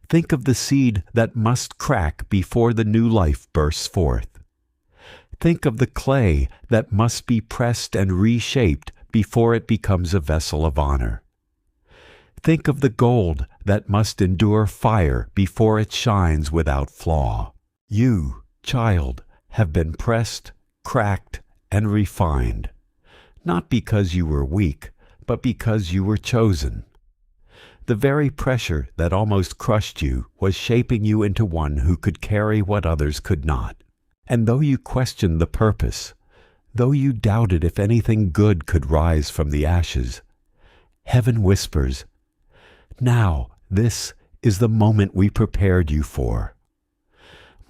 Think of the seed that must crack before the new life bursts forth. Think of the clay that must be pressed and reshaped before it becomes a vessel of honor. Think of the gold that must endure fire before it shines without flaw. You, child, have been pressed, cracked, and refined, not because you were weak, but because you were chosen. The very pressure that almost crushed you was shaping you into one who could carry what others could not. And though you questioned the purpose, though you doubted if anything good could rise from the ashes, heaven whispers, "Now this is the moment we prepared you for."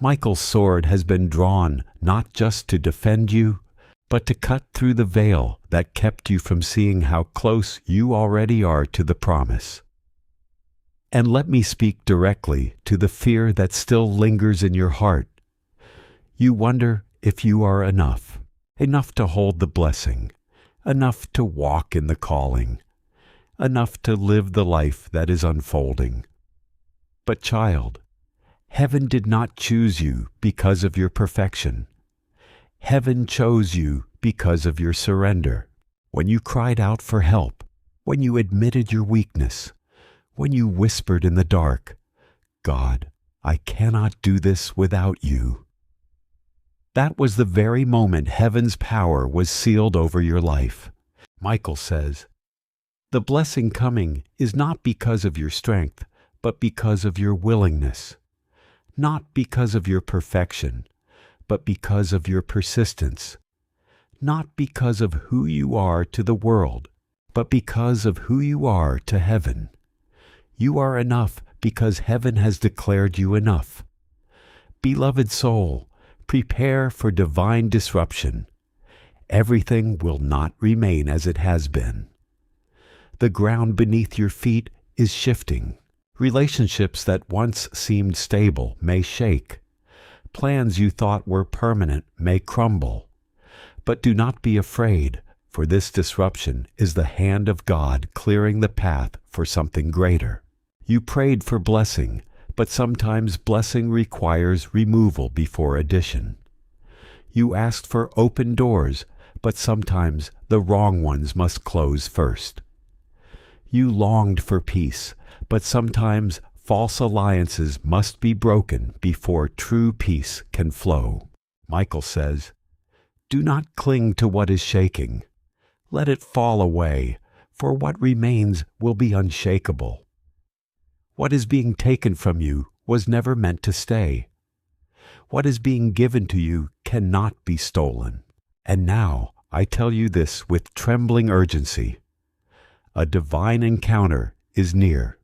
Michael's sword has been drawn not just to defend you, but to cut through the veil that kept you from seeing how close you already are to the promise. And let me speak directly to the fear that still lingers in your heart. You wonder if you are enough to hold the blessing, enough to walk in the calling, enough to live the life that is unfolding. But child, heaven did not choose you because of your perfection. Heaven chose you because of your surrender. When you cried out for help, when you admitted your weakness, when you whispered in the dark, "God, I cannot do this without you. That was the very moment heaven's power was sealed over your life. Michael says, "The blessing coming is not because of your strength, but because of your willingness. Not because of your perfection, but because of your persistence. Not because of who you are to the world, but because of who you are to heaven. You are enough because heaven has declared you enough. Beloved soul, prepare for divine disruption. Everything will not remain as it has been. The ground beneath your feet is shifting. Relationships that once seemed stable may shake. Plans you thought were permanent may crumble. But do not be afraid, for this disruption is the hand of God clearing the path for something greater. You prayed for blessing, but sometimes blessing requires removal before addition. You asked for open doors, but sometimes the wrong ones must close first. You longed for peace, but sometimes false alliances must be broken before true peace can flow. Michael says, "Do not cling to what is shaking. Let it fall away, for what remains will be unshakable. What is being taken from you was never meant to stay. What is being given to you cannot be stolen. And now I tell you this with trembling urgency. A divine encounter is near.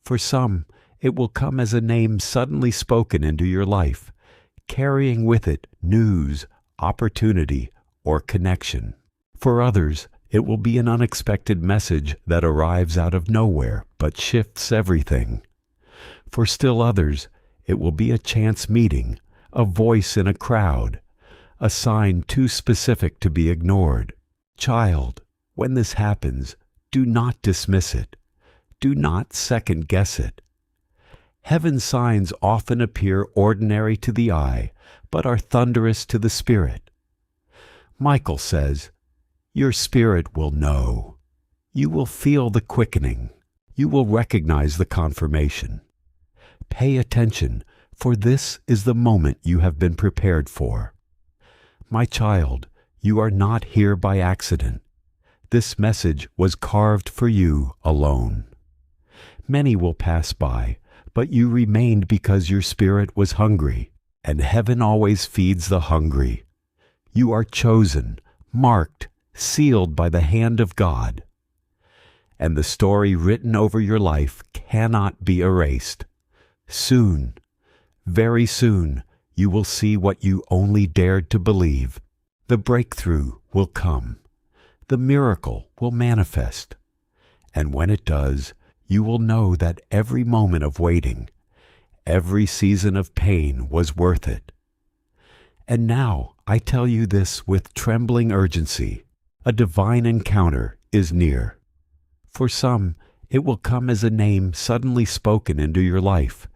For some, it will come as a name suddenly spoken into your life, carrying with it news, opportunity, or connection. For others, it will be an unexpected message that arrives out of nowhere but shifts everything. For still others, it will be a chance meeting, a voice in a crowd, a sign too specific to be ignored. Child, when this happens, do not dismiss it. Do not second-guess it. Heaven's signs often appear ordinary to the eye, but are thunderous to the spirit. Michael says, "Your spirit will know. You will feel the quickening. You will recognize the confirmation. Pay attention, for this is the moment you have been prepared for. My child, you are not here by accident. This message was carved for you alone. Many will pass by, but you remained because your spirit was hungry, and heaven always feeds the hungry. You are chosen, marked, sealed by the hand of God. And the story written over your life cannot be erased. Soon, very soon, you will see what you only dared to believe. The breakthrough will come. The miracle will manifest. And when it does, you will know that every moment of waiting, every season of pain was worth it. And now I tell you this with trembling urgency. A divine encounter is near. For some, it will come as a name suddenly spoken into your life,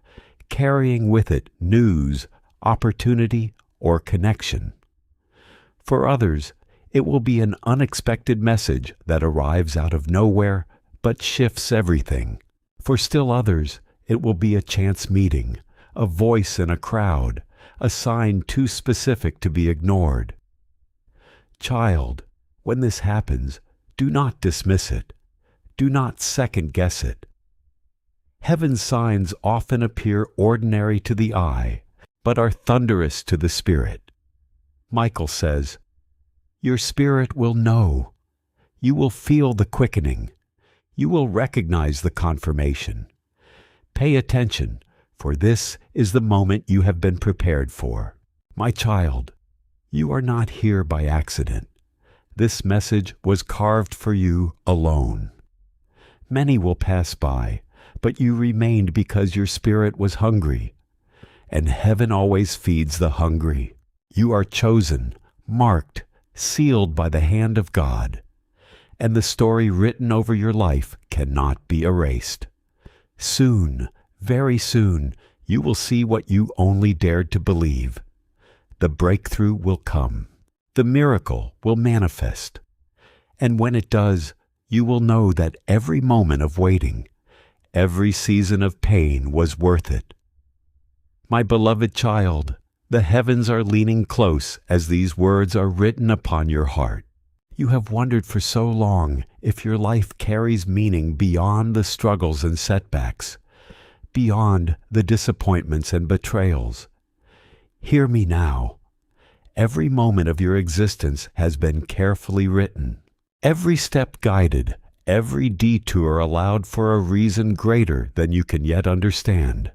carrying with it news, opportunity, or connection. For others, it will be an unexpected message that arrives out of nowhere but shifts everything. For still others, it will be a chance meeting, a voice in a crowd, a sign too specific to be ignored. Child, when this happens, do not dismiss it. Do not second-guess it. Heaven's signs often appear ordinary to the eye, but are thunderous to the spirit. Michael says, "Your spirit will know. You will feel the quickening. You will recognize the confirmation. Pay attention, for this is the moment you have been prepared for. My child, you are not here by accident. This message was carved for you alone. Many will pass by, but you remained because your spirit was hungry, and heaven always feeds the hungry. You are chosen, marked, sealed by the hand of God, and the story written over your life cannot be erased. Soon, very soon, you will see what you only dared to believe. The breakthrough will come. The miracle will manifest. And when it does, you will know that every moment of waiting, every season of pain was worth it. My beloved child, the heavens are leaning close as these words are written upon your heart. You have wondered for so long if your life carries meaning beyond the struggles and setbacks, beyond the disappointments and betrayals. Hear me now. Every moment of your existence has been carefully written, every step guided, every detour allowed for a reason greater than you can yet understand.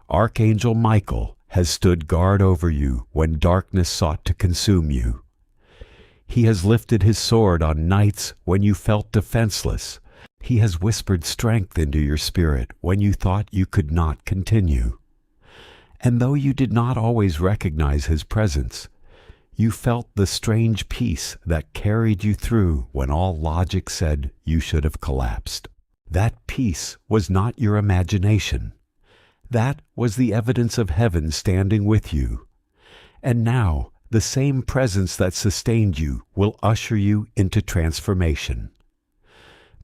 Archangel Michael has stood guard over you when darkness sought to consume you. He has lifted his sword on nights when you felt defenseless. He has whispered strength into your spirit when you thought you could not continue. And though you did not always recognize his presence, you felt the strange peace that carried you through when all logic said you should have collapsed. That peace was not your imagination. That was the evidence of heaven standing with you. And now, the same presence that sustained you will usher you into transformation.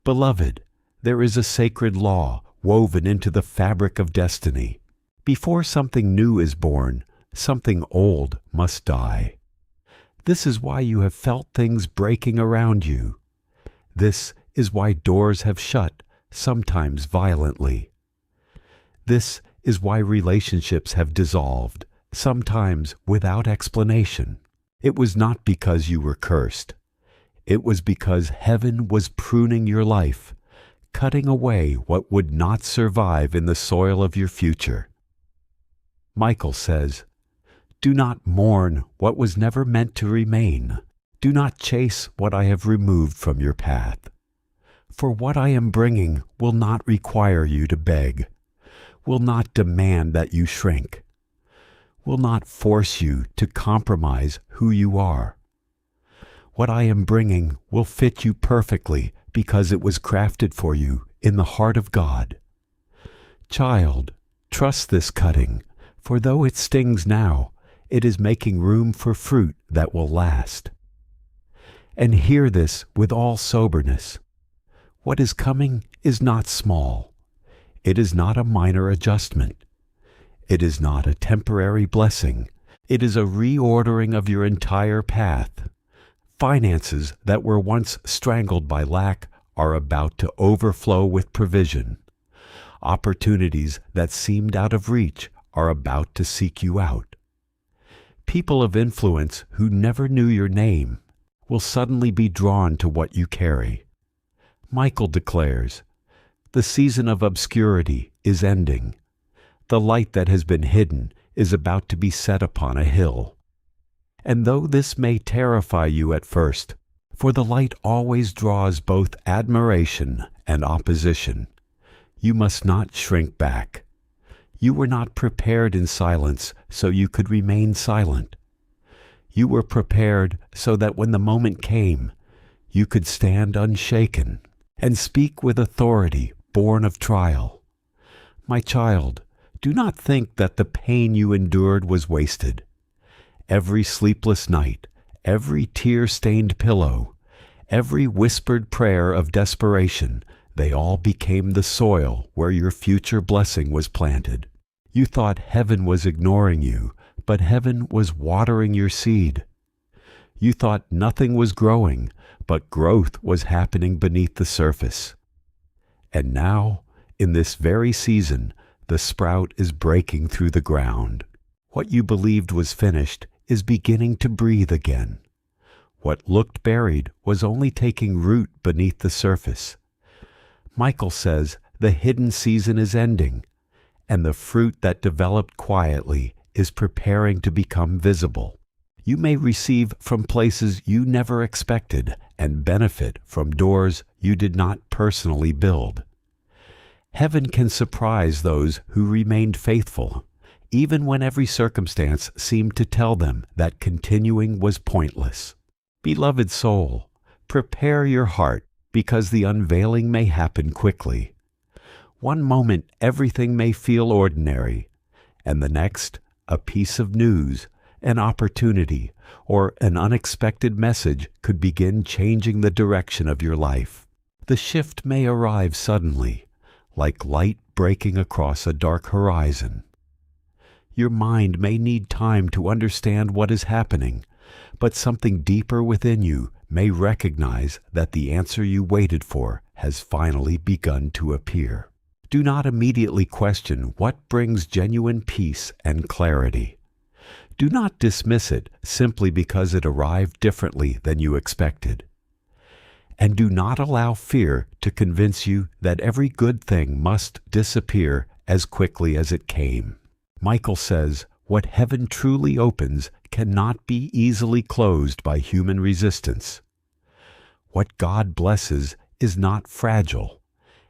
Beloved, there is a sacred law woven into the fabric of destiny. Before something new is born, something old must die. This is why you have felt things breaking around you. This is why doors have shut, sometimes violently. This is why relationships have dissolved, sometimes without explanation. It was not because you were cursed. It was because heaven was pruning your life, cutting away what would not survive in the soil of your future. Michael says, "Do not mourn what was never meant to remain. Do not chase what I have removed from your path. For what I am bringing will not require you to beg, will not demand that you shrink, will not force you to compromise who you are. What I am bringing will fit you perfectly because it was crafted for you in the heart of God. Child, trust this cutting, for though it stings now, it is making room for fruit that will last. And hear this with all soberness. What is coming is not small. It is not a minor adjustment. It is not a temporary blessing. It is a reordering of your entire path. Finances that were once strangled by lack are about to overflow with provision. Opportunities that seemed out of reach are about to seek you out. People of influence who never knew your name will suddenly be drawn to what you carry. Michael declares, "The season of obscurity is ending. The light that has been hidden is about to be set upon a hill." And though this may terrify you at first, for the light always draws both admiration and opposition, you must not shrink back. You were not prepared in silence so you could remain silent. You were prepared so that when the moment came, you could stand unshaken and speak with authority born of trial. My child, do not think that the pain you endured was wasted. Every sleepless night, every tear-stained pillow, every whispered prayer of desperation, they all became the soil where your future blessing was planted. You thought heaven was ignoring you, but heaven was watering your seed. You thought nothing was growing, but growth was happening beneath the surface. And now, in this very season, the sprout is breaking through the ground. What you believed was finished is beginning to breathe again. What looked buried was only taking root beneath the surface. Michael says the hidden season is ending, and the fruit that developed quietly is preparing to become visible. You may receive from places you never expected and benefit from doors you did not personally build. Heaven can surprise those who remained faithful, even when every circumstance seemed to tell them that continuing was pointless. Beloved soul, prepare your heart, because the unveiling may happen quickly. One moment everything may feel ordinary, and the next a piece of news, an opportunity, or an unexpected message could begin changing the direction of your life. The shift may arrive suddenly, like light breaking across a dark horizon. Your mind may need time to understand what is happening, but something deeper within you may recognize that the answer you waited for has finally begun to appear. Do not immediately question what brings genuine peace and clarity. Do not dismiss it simply because it arrived differently than you expected. And do not allow fear to convince you that every good thing must disappear as quickly as it came. Michael says, what heaven truly opens cannot be easily closed by human resistance. What God blesses is not fragile,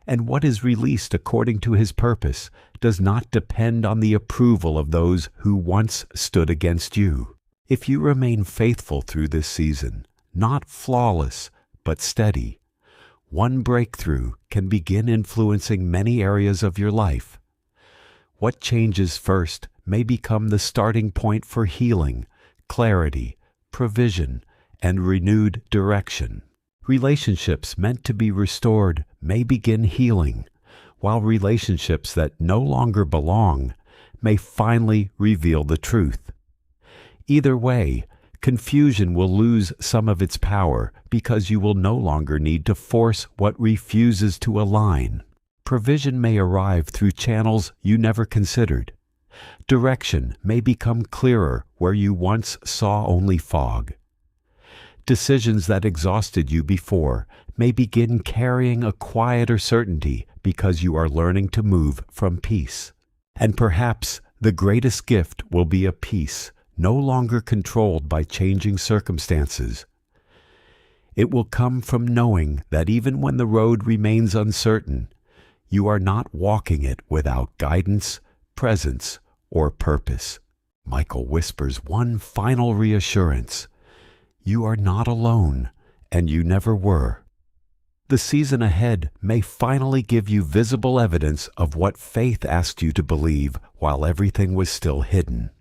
and what is released according to His purpose does not depend on the approval of those who once stood against you. If you remain faithful through this season, not flawless, but steady, one breakthrough can begin influencing many areas of your life. What changes first may become the starting point for healing, clarity, provision, and renewed direction. Relationships meant to be restored may begin healing, while relationships that no longer belong may finally reveal the truth. Either way, confusion will lose some of its power because you will no longer need to force what refuses to align. Provision may arrive through channels you never considered. Direction may become clearer where you once saw only fog. Decisions that exhausted you before may begin carrying a quieter certainty because you are learning to move from peace. And perhaps the greatest gift will be a peace no longer controlled by changing circumstances. It will come from knowing that even when the road remains uncertain, you are not walking it without guidance, presence, or purpose. Michael whispers one final reassurance. You are not alone, and you never were. The season ahead may finally give you visible evidence of what faith asked you to believe while everything was still hidden.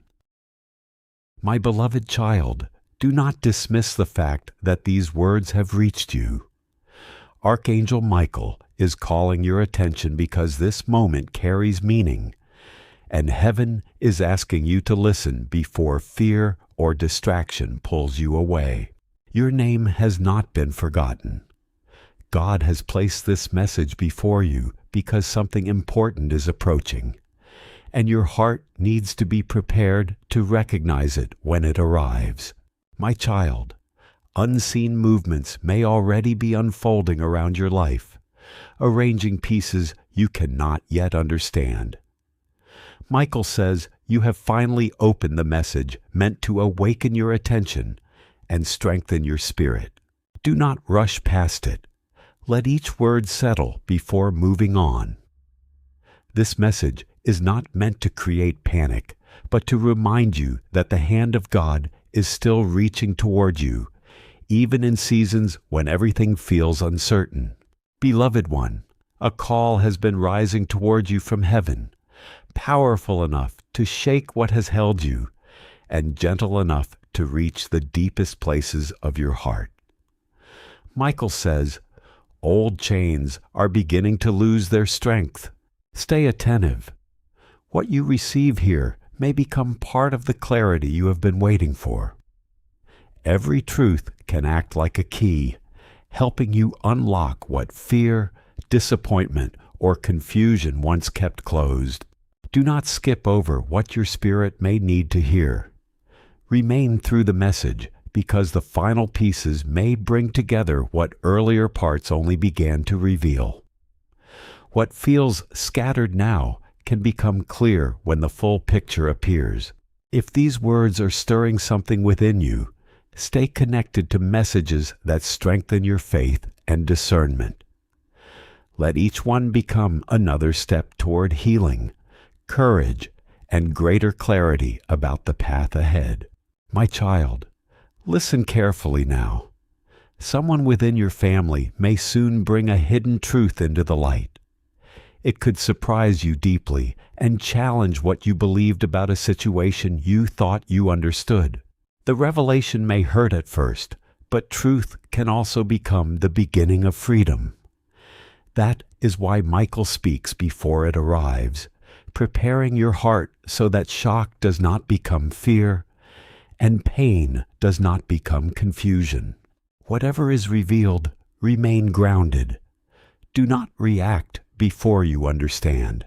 My beloved child, do not dismiss the fact that these words have reached you. Archangel Michael is calling your attention because this moment carries meaning, and heaven is asking you to listen before fear or distraction pulls you away. Your name has not been forgotten. God has placed this message before you because something important is approaching, and your heart needs to be prepared to recognize it when it arrives. My child, unseen movements may already be unfolding around your life, arranging pieces you cannot yet understand. Michael says you have finally opened the message meant to awaken your attention and strengthen your spirit. Do not rush past it. Let each word settle before moving on. This message is not meant to create panic, but to remind you that the hand of God is still reaching toward you, even in seasons when everything feels uncertain. Beloved one, a call has been rising toward you from heaven, powerful enough to shake what has held you, and gentle enough to reach the deepest places of your heart. Michael says, old chains are beginning to lose their strength. Stay attentive. What you receive here may become part of the clarity you have been waiting for. Every truth can act like a key, helping you unlock what fear, disappointment, or confusion once kept closed. Do not skip over what your spirit may need to hear. Remain through the message, because the final pieces may bring together what earlier parts only began to reveal. What feels scattered now can become clear when the full picture appears. If these words are stirring something within you, stay connected to messages that strengthen your faith and discernment. Let each one become another step toward healing, courage, and greater clarity about the path ahead. My child, listen carefully now. Someone within your family may soon bring a hidden truth into the light. It could surprise you deeply and challenge what you believed about a situation you thought you understood. The revelation may hurt at first, but truth can also become the beginning of freedom. That is why Michael speaks before it arrives, preparing your heart so that shock does not become fear and pain does not become confusion. Whatever is revealed, remain grounded. Do not react before you understand.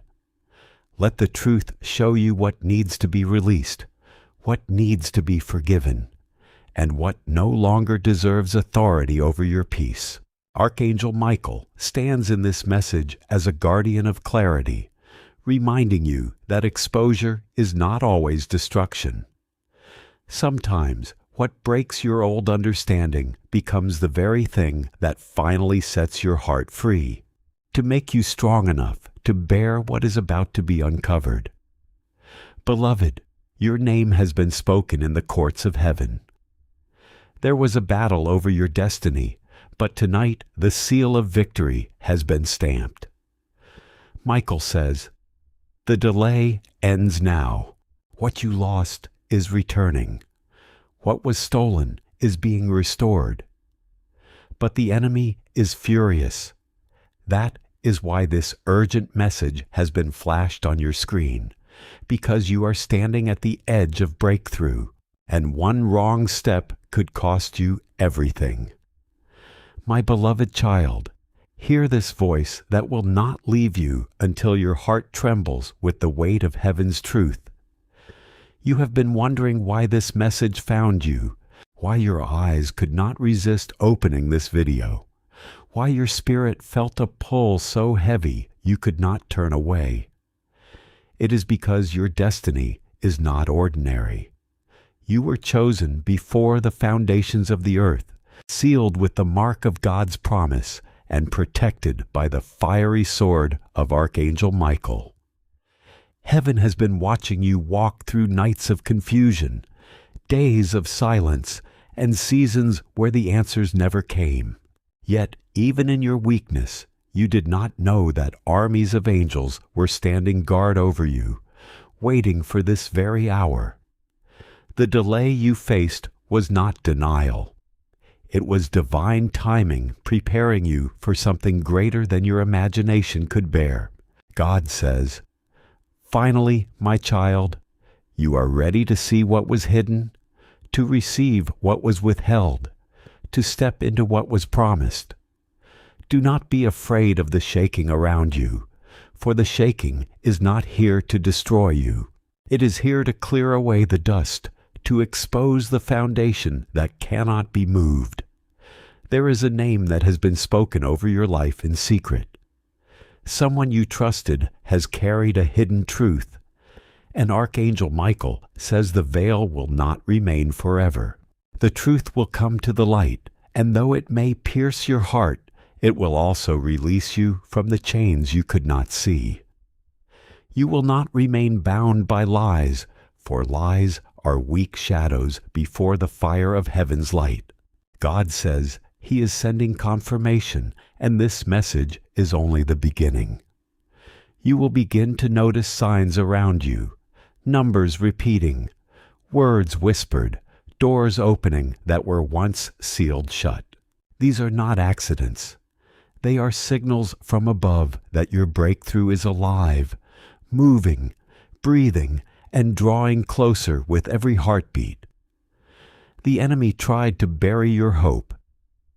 Let the truth show you what needs to be released, what needs to be forgiven, and what no longer deserves authority over your peace. Archangel Michael stands in this message as a guardian of clarity, reminding you that exposure is not always destruction. Sometimes what breaks your old understanding becomes the very thing that finally sets your heart free, to make you strong enough to bear what is about to be uncovered. Beloved, your name has been spoken in the courts of heaven. There was a battle over your destiny, but tonight the seal of victory has been stamped. Michael says, "The delay ends now. What you lost is returning. What was stolen is being restored. But the enemy is furious. That is why this urgent message has been flashed on your screen, because you are standing at the edge of breakthrough, and one wrong step could cost you everything. My beloved child, hear this voice that will not leave you until your heart trembles with the weight of heaven's truth. You have been wondering why this message found you, why your eyes could not resist opening this video, why your spirit felt a pull so heavy you could not turn away. It is because your destiny is not ordinary. You were chosen before the foundations of the earth, sealed with the mark of God's promise, and protected by the fiery sword of Archangel Michael. Heaven has been watching you walk through nights of confusion, days of silence, and seasons where the answers never came. Yet, even in your weakness, you did not know that armies of angels were standing guard over you, waiting for this very hour. The delay you faced was not denial. It was divine timing preparing you for something greater than your imagination could bear. God says, "Finally, my child, you are ready to see what was hidden, to receive what was withheld, to step into what was promised. Do not be afraid of the shaking around you, for the shaking is not here to destroy you. It is here to clear away the dust, to expose the foundation that cannot be moved. There is a name that has been spoken over your life in secret. Someone you trusted has carried a hidden truth, and Archangel Michael says the veil will not remain forever. The truth will come to the light, and though it may pierce your heart, it will also release you from the chains you could not see. You will not remain bound by lies, for lies are weak shadows before the fire of heaven's light. God says He is sending confirmation, and this message is only the beginning. You will begin to notice signs around you, numbers repeating, words whispered, doors opening that were once sealed shut. These are not accidents. They are signals from above that your breakthrough is alive, moving, breathing, and drawing closer with every heartbeat. The enemy tried to bury your hope,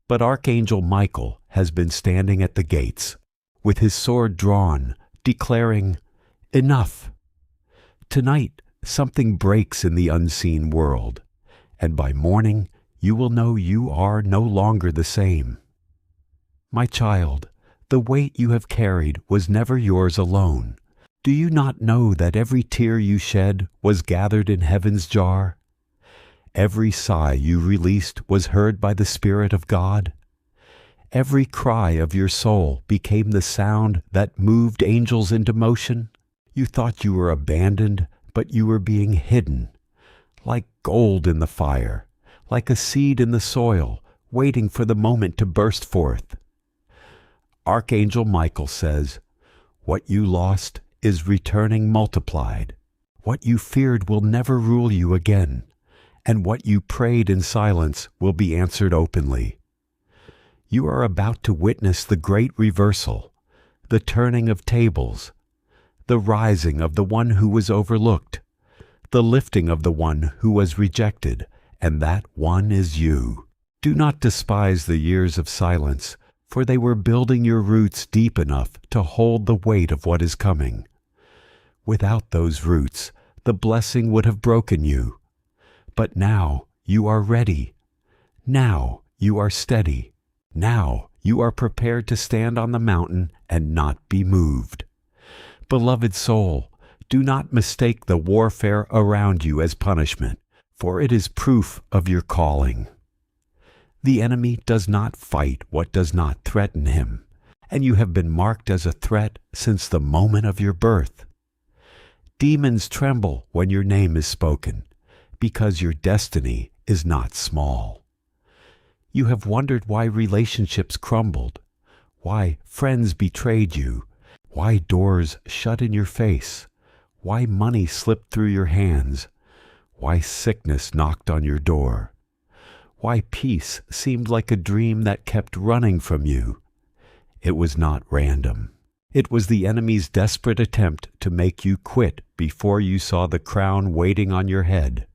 but Archangel Michael has been standing at the gates, with his sword drawn, declaring, "Enough." Tonight, something breaks in the unseen world, and by morning you will know you are no longer the same. My child, the weight you have carried was never yours alone. Do you not know that every tear you shed was gathered in heaven's jar? Every sigh you released was heard by the Spirit of God. Every cry of your soul became the sound that moved angels into motion. You thought you were abandoned, but you were being hidden, like gold in the fire, like a seed in the soil, waiting for the moment to burst forth. Archangel Michael says, "What you lost is returning multiplied. What you feared will never rule you again, and what you prayed in silence will be answered openly. You are about to witness the great reversal, the turning of tables. the rising of the one who was overlooked, the lifting of the one who was rejected, and that one is you. Do not despise the years of silence, for they were building your roots deep enough to hold the weight of what is coming. Without those roots, the blessing would have broken you. But now you are ready. Now you are steady. Now you are prepared to stand on the mountain and not be moved. Beloved soul, do not mistake the warfare around you as punishment, for it is proof of your calling. The enemy does not fight what does not threaten him, and you have been marked as a threat since the moment of your birth. Demons tremble when your name is spoken, because your destiny is not small. You have wondered why relationships crumbled, why friends betrayed you, why doors shut in your face, why money slipped through your hands, why sickness knocked on your door, why peace seemed like a dream that kept running from you. It was not random. It was the enemy's desperate attempt to make you quit before you saw the crown waiting on your head.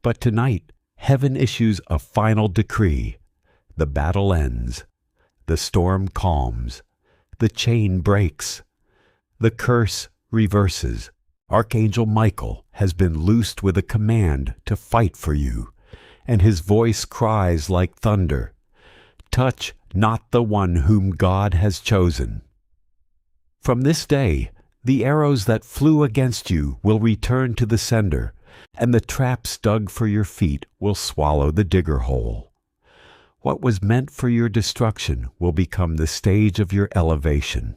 But tonight, heaven issues a final decree. The battle ends. The storm calms. The chain breaks. The curse reverses. Archangel Michael has been loosed with a command to fight for you, and his voice cries like thunder, "Touch not the one whom God has chosen." From this day, the arrows that flew against you will return to the sender, and the traps dug for your feet will swallow the digger hole. What was meant for your destruction will become the stage of your elevation.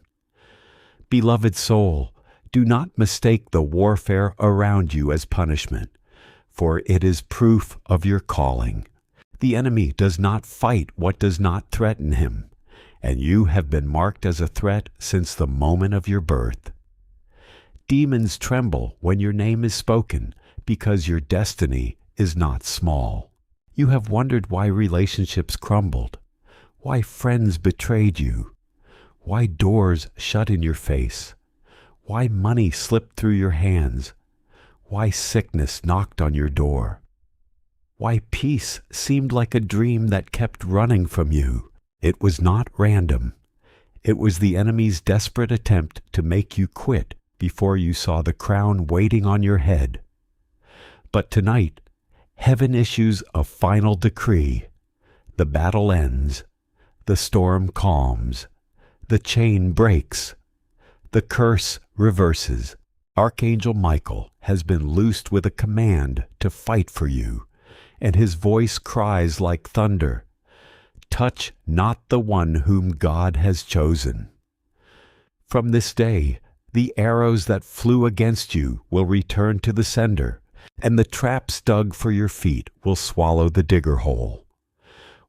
Beloved soul, do not mistake the warfare around you as punishment, for it is proof of your calling. The enemy does not fight what does not threaten him, and you have been marked as a threat since the moment of your birth. Demons tremble when your name is spoken, because your destiny is not small. You have wondered why relationships crumbled, why friends betrayed you, why doors shut in your face, why money slipped through your hands, why sickness knocked on your door, why peace seemed like a dream that kept running from you. It was not random. It was the enemy's desperate attempt to make you quit before you saw the crown waiting on your head. But tonight, heaven issues a final decree. The battle ends. The storm calms. The chain breaks. The curse reverses. Archangel Michael has been loosed with a command to fight for you, and his voice cries like thunder, "Touch not the one whom God has chosen." From this day, the arrows that flew against you will return to the sender, and the traps dug for your feet will swallow the digger hole.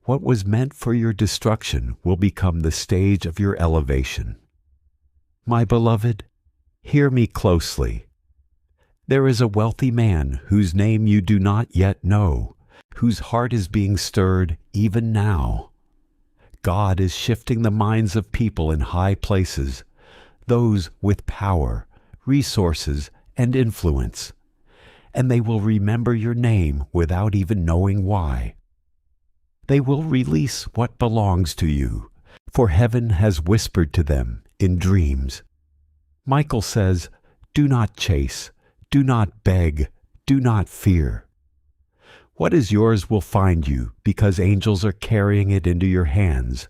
What was meant for your destruction will become the stage of your elevation. My beloved, hear me closely. There is a wealthy man whose name you do not yet know, whose heart is being stirred even now. God is shifting the minds of people in high places, those with power, resources, and influence, and they will remember your name without even knowing why. They will release what belongs to you, for heaven has whispered to them in dreams. Michael says, "Do not chase, do not beg, do not fear." What is yours will find you, because angels are carrying it into your hands.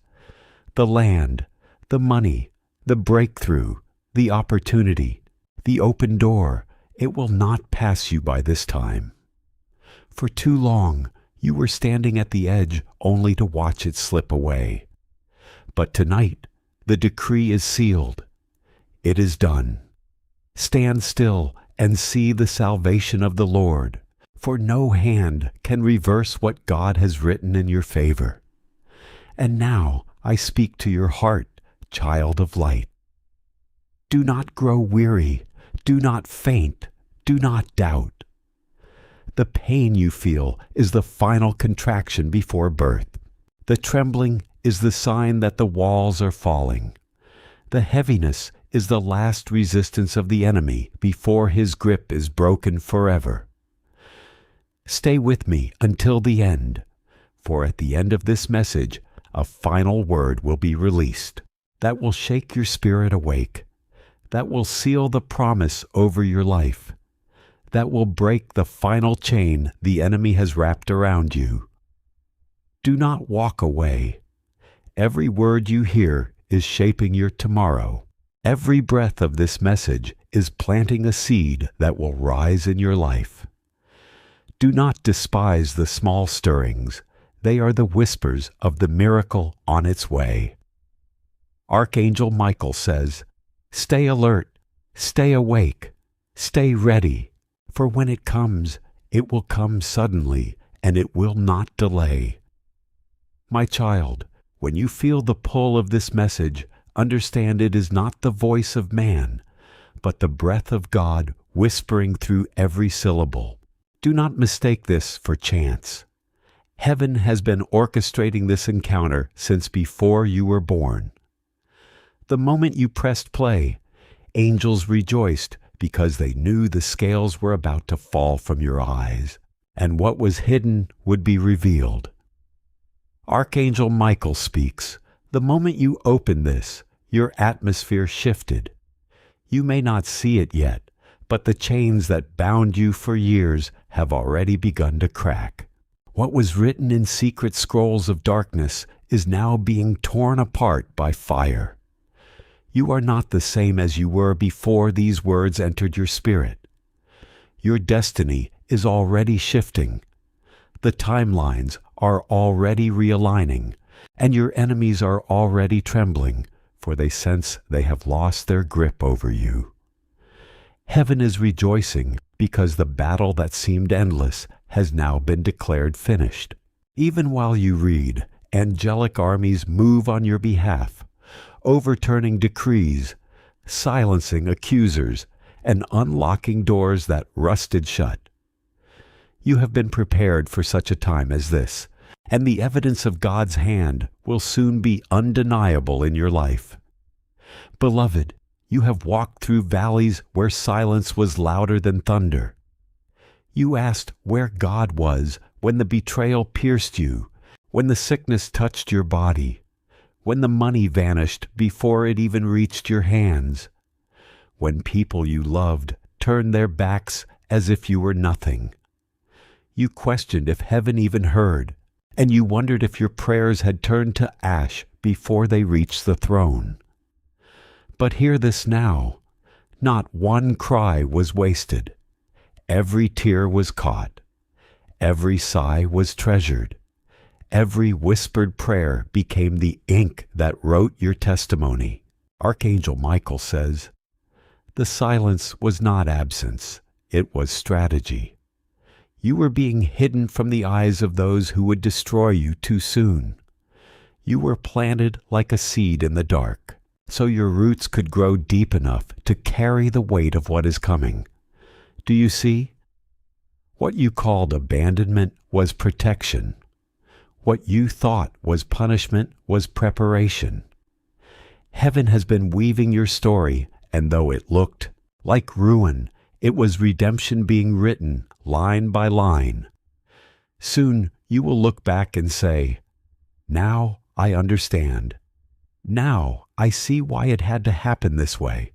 The land, the money, the breakthrough, the opportunity, the open door, it will not pass you by this time. For too long, you were standing at the edge only to watch it slip away. But tonight, the decree is sealed. It is done. Stand still and see the salvation of the Lord, for no hand can reverse what God has written in your favor. And now I speak to your heart, child of light. Do not grow weary, do not faint, do not doubt. The pain you feel is the final contraction before birth. The trembling is the sign that the walls are falling. The heaviness is the last resistance of the enemy before his grip is broken forever. Stay with me until the end, for at the end of this message, a final word will be released that will shake your spirit awake, that will seal the promise over your life, that will break the final chain the enemy has wrapped around you. Do not walk away. Every word you hear is shaping your tomorrow. Every breath of this message is planting a seed that will rise in your life. Do not despise the small stirrings. They are the whispers of the miracle on its way. Archangel Michael says, "Stay alert, stay awake, stay ready, for when it comes, it will come suddenly, and it will not delay." My child, when you feel the pull of this message, understand it is not the voice of man, but the breath of God whispering through every syllable. Do not mistake this for chance. Heaven has been orchestrating this encounter since before you were born. The moment you pressed play, angels rejoiced because they knew the scales were about to fall from your eyes, and what was hidden would be revealed. Archangel Michael speaks. The moment you opened this, your atmosphere shifted. You may not see it yet, but the chains that bound you for years have already begun to crack. What was written in secret scrolls of darkness is now being torn apart by fire. You are not the same as you were before these words entered your spirit. Your destiny is already shifting. The timelines are already realigning, and your enemies are already trembling, for they sense they have lost their grip over you. Heaven is rejoicing because the battle that seemed endless has now been declared finished. Even while you read, angelic armies move on your behalf, overturning decrees, silencing accusers, and unlocking doors that rusted shut. You have been prepared for such a time as this, and the evidence of God's hand will soon be undeniable in your life. Beloved, you have walked through valleys where silence was louder than thunder. You asked where God was when the betrayal pierced you, when the sickness touched your body, when the money vanished before it even reached your hands, when people you loved turned their backs as if you were nothing. You questioned if heaven even heard, and you wondered if your prayers had turned to ash before they reached the throne. But hear this now. Not one cry was wasted. Every tear was caught. Every sigh was treasured. Every whispered prayer became the ink that wrote your testimony. Archangel Michael says, "The silence was not absence, it was strategy." You were being hidden from the eyes of those who would destroy you too soon. You were planted like a seed in the dark, so your roots could grow deep enough to carry the weight of what is coming. Do you see? What you called abandonment was protection. What you thought was punishment was preparation. Heaven has been weaving your story, and though it looked like ruin, it was redemption being written line by line. Soon you will look back and say, "Now I understand. Now I see why it had to happen this way."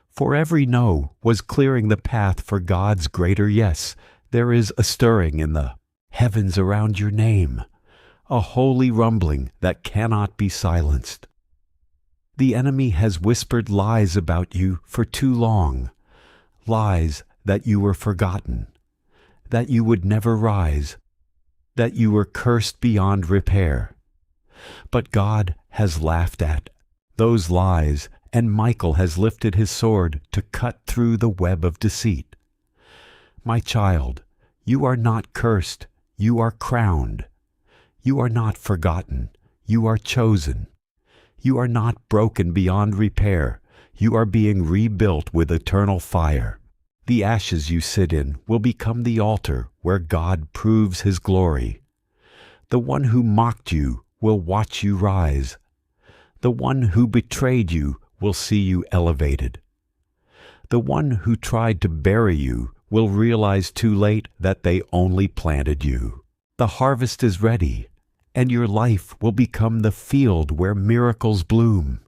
For every no was clearing the path for God's greater yes. There is a stirring in the heavens around your name, a holy rumbling that cannot be silenced. The enemy has whispered lies about you for too long, lies that you were forgotten, that you would never rise, that you were cursed beyond repair. But God has laughed at those lies, and Michael has lifted his sword to cut through the web of deceit. My child, you are not cursed, you are crowned. You are not forgotten, you are chosen. You are not broken beyond repair, you are being rebuilt with eternal fire. The ashes you sit in will become the altar where God proves His glory. The one who mocked you will watch you rise. The one who betrayed you will see you elevated. The one who tried to bury you will realize too late that they only planted you. The harvest is ready, and your life will become the field where miracles bloom.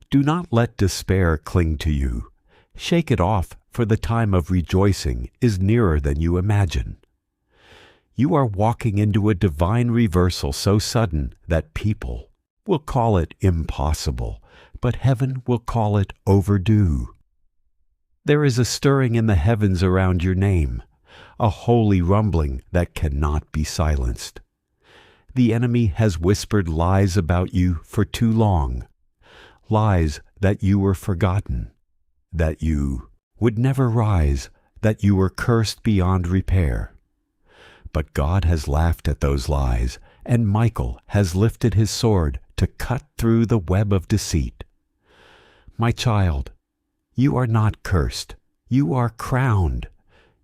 Do not let despair cling to you. Shake it off, for the time of rejoicing is nearer than you imagine. You are walking into a divine reversal so sudden that people will call it impossible, but heaven will call it overdue. There is a stirring in the heavens around your name, a holy rumbling that cannot be silenced. The enemy has whispered lies about you for too long, lies that you were forgotten, that you would never rise, that you were cursed beyond repair. But God has laughed at those lies, and Michael has lifted his sword to cut through the web of deceit. My child, you are not cursed. You are crowned.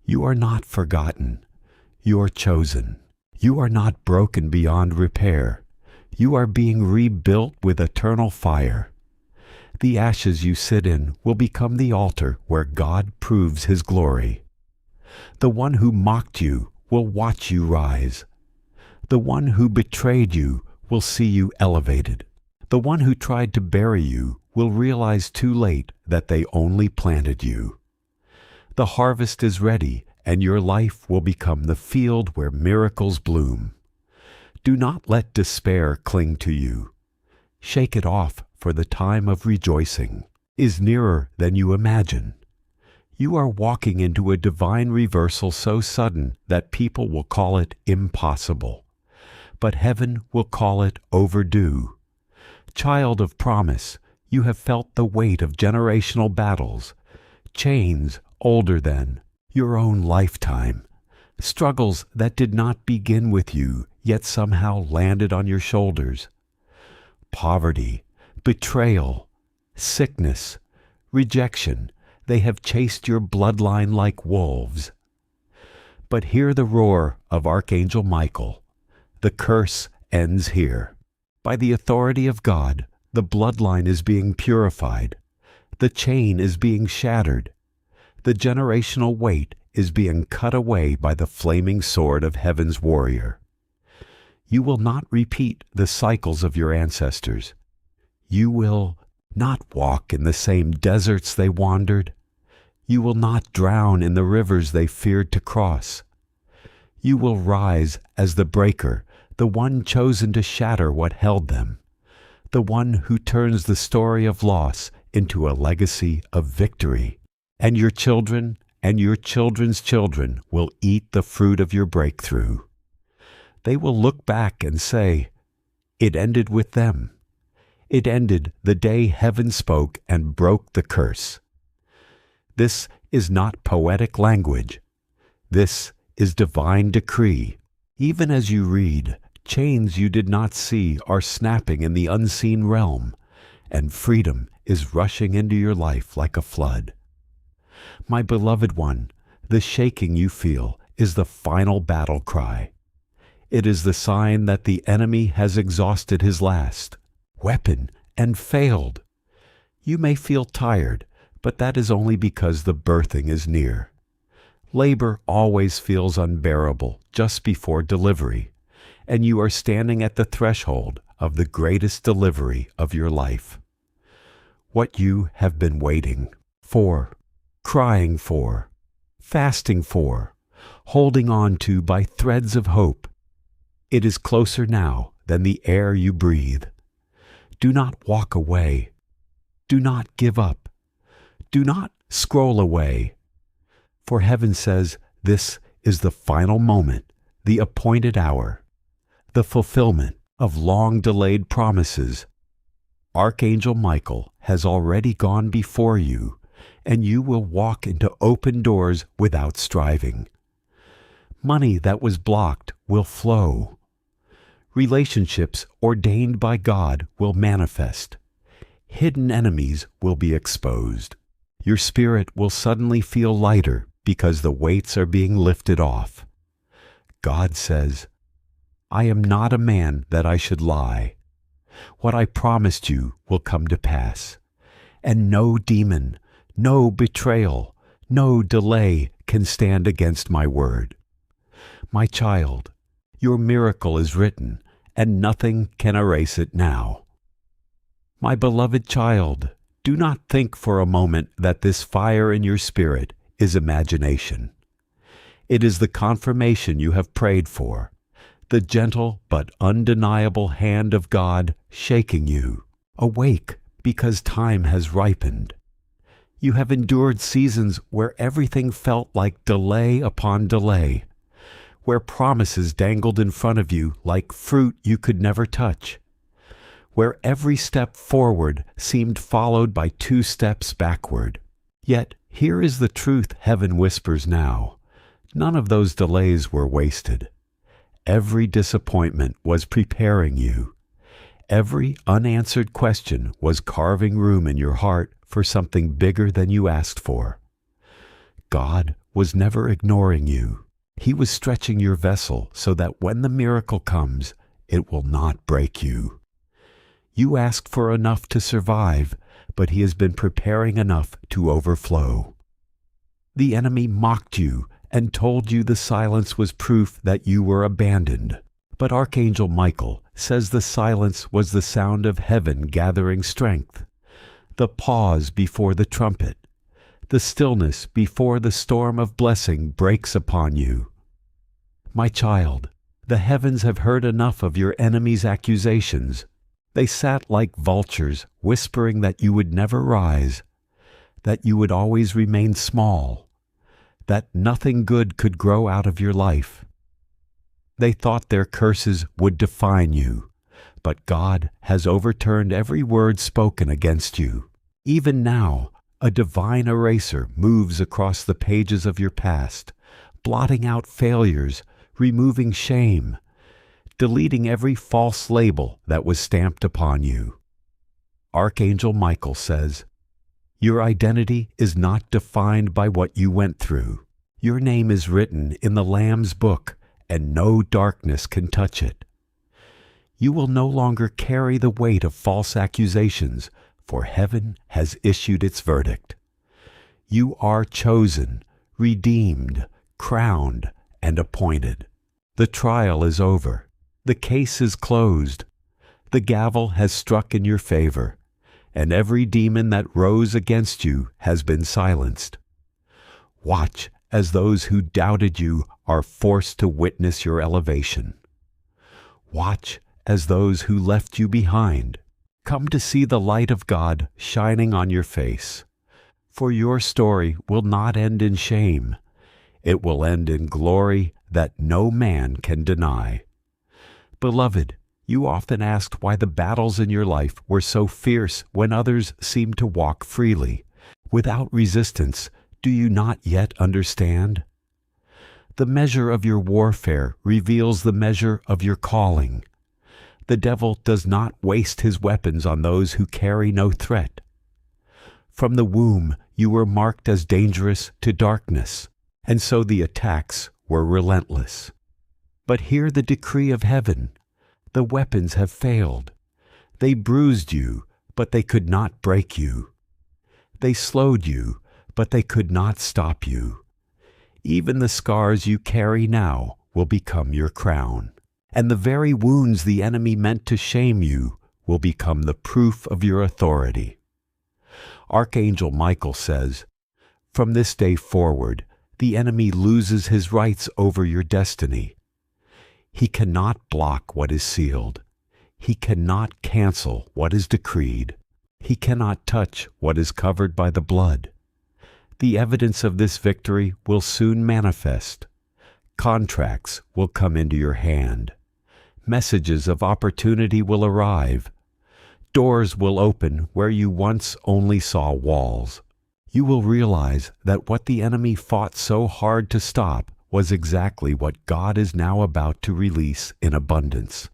You are not forgotten. You are chosen. You are not broken beyond repair. You are being rebuilt with eternal fire. The ashes you sit in will become the altar where God proves His glory. The one who mocked you will watch you rise. The one who betrayed you will see you elevated. The one who tried to bury you will realize too late that they only planted you. The harvest is ready, and your life will become the field where miracles bloom. Do not let despair cling to you. Shake it off, for the time of rejoicing is nearer than you imagine. You are walking into a divine reversal so sudden that people will call it impossible, but heaven will call it overdue. Child of promise, you have felt the weight of generational battles, chains older than your own lifetime, struggles that did not begin with you, yet somehow landed on your shoulders. Poverty, betrayal, sickness, rejection, they have chased your bloodline like wolves. But hear the roar of Archangel Michael. The curse ends here. By the authority of God, the bloodline is being purified. The chain is being shattered. The generational weight is being cut away by the flaming sword of heaven's warrior. You will not repeat the cycles of your ancestors. You will not walk in the same deserts they wandered. You will not drown in the rivers they feared to cross. You will rise as the breaker, the one chosen to shatter what held them, the one who turns the story of loss into a legacy of victory. And your children and your children's children will eat the fruit of your breakthrough. They will look back and say, "It ended with them. It ended the day heaven spoke and broke the curse." This is not poetic language. This is divine decree. Even as you read, chains you did not see are snapping in the unseen realm, and freedom is rushing into your life like a flood. My beloved one, the shaking you feel is the final battle cry. It is the sign that the enemy has exhausted his last weapon and failed. You may feel tired, but that is only because the birthing is near. Labor always feels unbearable just before delivery, and you are standing at the threshold of the greatest delivery of your life. What you have been waiting for, crying for, fasting for, holding on to by threads of hope, it is closer now than the air you breathe. Do not walk away. Do not give up. Do not scroll away. For heaven says this is the final moment, the appointed hour, the fulfillment of long-delayed promises. Archangel Michael has already gone before you, and you will walk into open doors without striving. Money that was blocked will flow. Relationships ordained by God will manifest. Hidden enemies will be exposed. Your spirit will suddenly feel lighter because the weights are being lifted off. God says, "I am not a man that I should lie. What I promised you will come to pass. and no demon, no betrayal, no delay can stand against my word. My child, your miracle is written, and nothing can erase it now. My beloved child, do not think for a moment that this fire in your spirit is imagination. It is the confirmation you have prayed for, the gentle but undeniable hand of God shaking you. Awake, because time has ripened. You have endured seasons where everything felt like delay upon delay, where promises dangled in front of you like fruit you could never touch, where every step forward seemed followed by 2 steps backward. Yet here is the truth heaven whispers now. None of those delays were wasted. Every disappointment was preparing you. Every unanswered question was carving room in your heart for something bigger than you asked for. God was never ignoring you. He was stretching your vessel so that when the miracle comes, it will not break you. You asked for enough to survive, but He has been preparing enough to overflow. The enemy mocked you and told you the silence was proof that you were abandoned. But Archangel Michael says the silence was the sound of heaven gathering strength, the pause before the trumpet, the stillness before the storm of blessing breaks upon you. My child, the heavens have heard enough of your enemies' accusations. They sat like vultures, whispering that you would never rise, that you would always remain small, that nothing good could grow out of your life. They thought their curses would define you, but God has overturned every word spoken against you. Even now, a divine eraser moves across the pages of your past, blotting out failures, removing shame, deleting every false label that was stamped upon you. Archangel Michael says, your identity is not defined by what you went through. Your name is written in the Lamb's book, and no darkness can touch it. You will no longer carry the weight of false accusations, for heaven has issued its verdict. You are chosen, redeemed, crowned, and appointed. The trial is over. The case is closed. The gavel has struck in your favor, and every demon that rose against you has been silenced. Watch as those who doubted you are forced to witness your elevation. Watch as those who left you behind come to see the light of God shining on your face. For your story will not end in shame. It will end in glory that no man can deny. Beloved, you often asked why the battles in your life were so fierce when others seemed to walk freely. Without resistance, do you not yet understand? The measure of your warfare reveals the measure of your calling. The devil does not waste his weapons on those who carry no threat. From the womb you were marked as dangerous to darkness, and so the attacks were relentless. But hear the decree of heaven. The weapons have failed. They bruised you, but they could not break you. They slowed you, but they could not stop you. Even the scars you carry now will become your crown, and the very wounds the enemy meant to shame you will become the proof of your authority. Archangel Michael says, from this day forward, the enemy loses his rights over your destiny. He cannot block what is sealed. He cannot cancel what is decreed. He cannot touch what is covered by the blood. The evidence of this victory will soon manifest. Contracts will come into your hand. Messages of opportunity will arrive. Doors will open where you once only saw walls. You will realize that what the enemy fought so hard to stop was exactly what God is now about to release in abundance.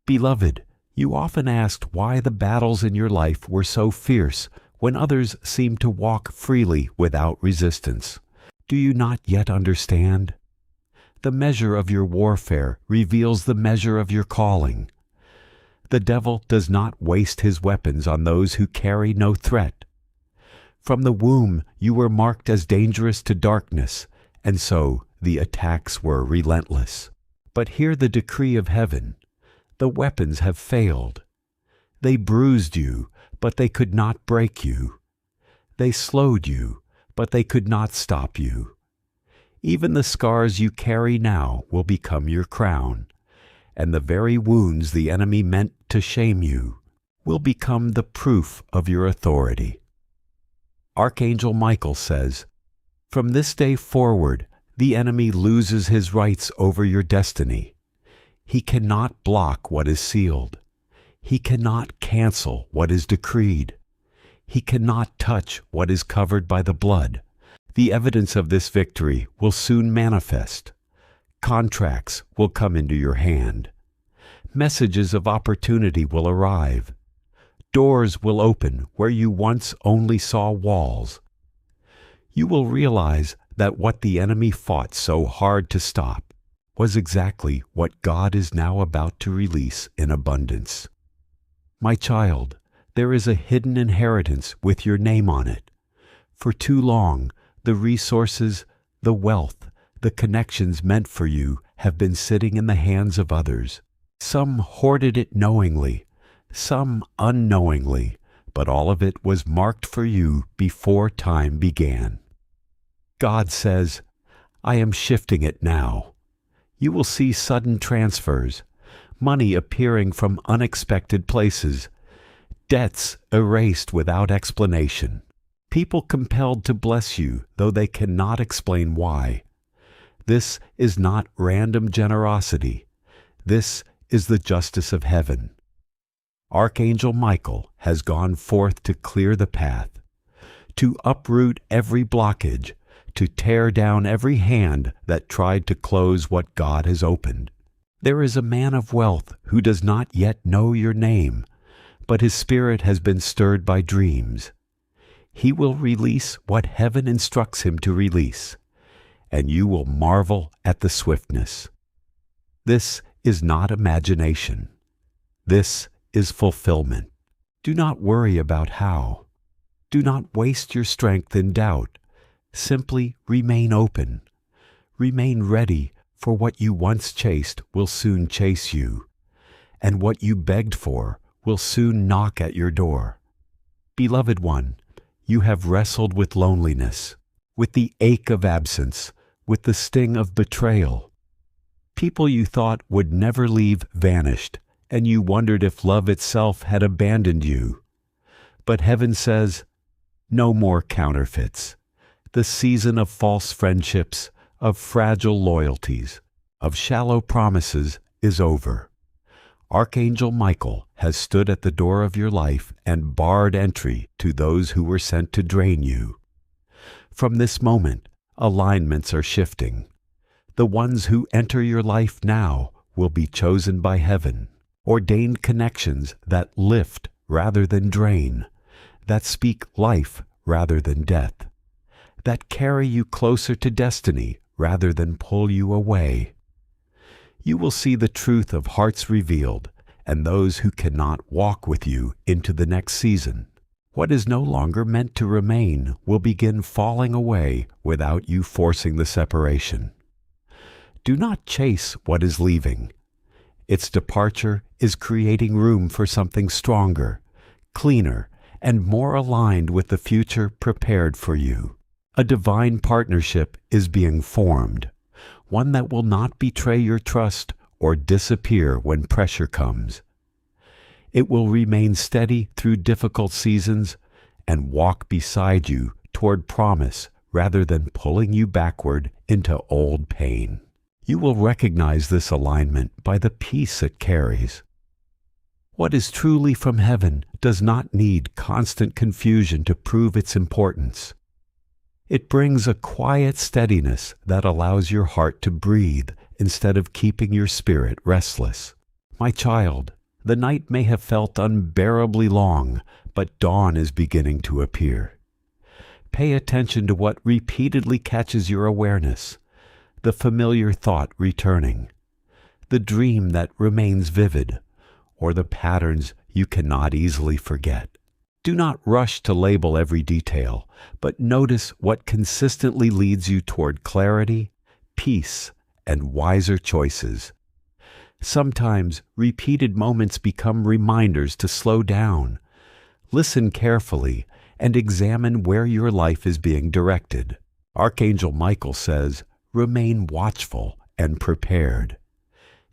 Beloved, you often asked why the battles in your life were so fierce when others seemed to walk freely without resistance. Do you not yet understand? The measure of your warfare reveals the measure of your calling. The devil does not waste his weapons on those who carry no threat. From the womb you were marked as dangerous to darkness, and so the attacks were relentless. But hear the decree of heaven. The weapons have failed. They bruised you, but they could not break you. They slowed you, but they could not stop you. Even the scars you carry now will become your crown, and the very wounds the enemy meant to shame you will become the proof of your authority. Archangel Michael says, "From this day forward, the enemy loses his rights over your destiny. He cannot block what is sealed. He cannot cancel what is decreed. He cannot touch what is covered by the blood. The evidence of this victory will soon manifest. Contracts will come into your hand. Messages of opportunity will arrive. Doors will open where you once only saw walls. You will realize that what the enemy fought so hard to stop was exactly what God is now about to release in abundance. My child, there is a hidden inheritance with your name on it. For too long, the resources, the wealth, the connections meant for you have been sitting in the hands of others. Some hoarded it knowingly, some unknowingly, but all of it was marked for you before time began. God says, I am shifting it now. You will see sudden transfers, money appearing from unexpected places, debts erased without explanation, people compelled to bless you though they cannot explain why. This is not random generosity. This is the justice of heaven. Archangel Michael has gone forth to clear the path, to uproot every blockage, to tear down every hand that tried to close what God has opened. There is a man of wealth who does not yet know your name, but his spirit has been stirred by dreams. He will release what heaven instructs him to release, and you will marvel at the swiftness. This is not imagination. This is fulfillment. Do not worry about how. Do not waste your strength in doubt. Simply remain open. Remain ready, for what you once chased will soon chase you, and what you begged for will soon knock at your door. Beloved one, you have wrestled with loneliness, with the ache of absence, with the sting of betrayal. People you thought would never leave vanished, and you wondered if love itself had abandoned you. But heaven says, no more counterfeits. The season of false friendships, of fragile loyalties, of shallow promises is over. Archangel Michael has stood at the door of your life and barred entry to those who were sent to drain you. From this moment, alignments are shifting. The ones who enter your life now will be chosen by heaven, ordained connections that lift rather than drain, that speak life rather than death, that carry you closer to destiny rather than pull you away. You will see the truth of hearts revealed, and those who cannot walk with you into the next season. What is no longer meant to remain will begin falling away without you forcing the separation. Do not chase what is leaving. Its departure is creating room for something stronger, cleaner, and more aligned with the future prepared for you. A divine partnership is being formed, one that will not betray your trust or disappear when pressure comes. It will remain steady through difficult seasons and walk beside you toward promise rather than pulling you backward into old pain. You will recognize this alignment by the peace it carries. What is truly from heaven does not need constant confusion to prove its importance. It brings a quiet steadiness that allows your heart to breathe instead of keeping your spirit restless. My child, the night may have felt unbearably long, but dawn is beginning to appear. Pay attention to what repeatedly catches your awareness, the familiar thought returning, the dream that remains vivid, or the patterns you cannot easily forget. Do not rush to label every detail, but notice what consistently leads you toward clarity, peace, and wiser choices. Sometimes repeated moments become reminders to slow down. Listen carefully and examine where your life is being directed. Archangel Michael says, "Remain watchful and prepared."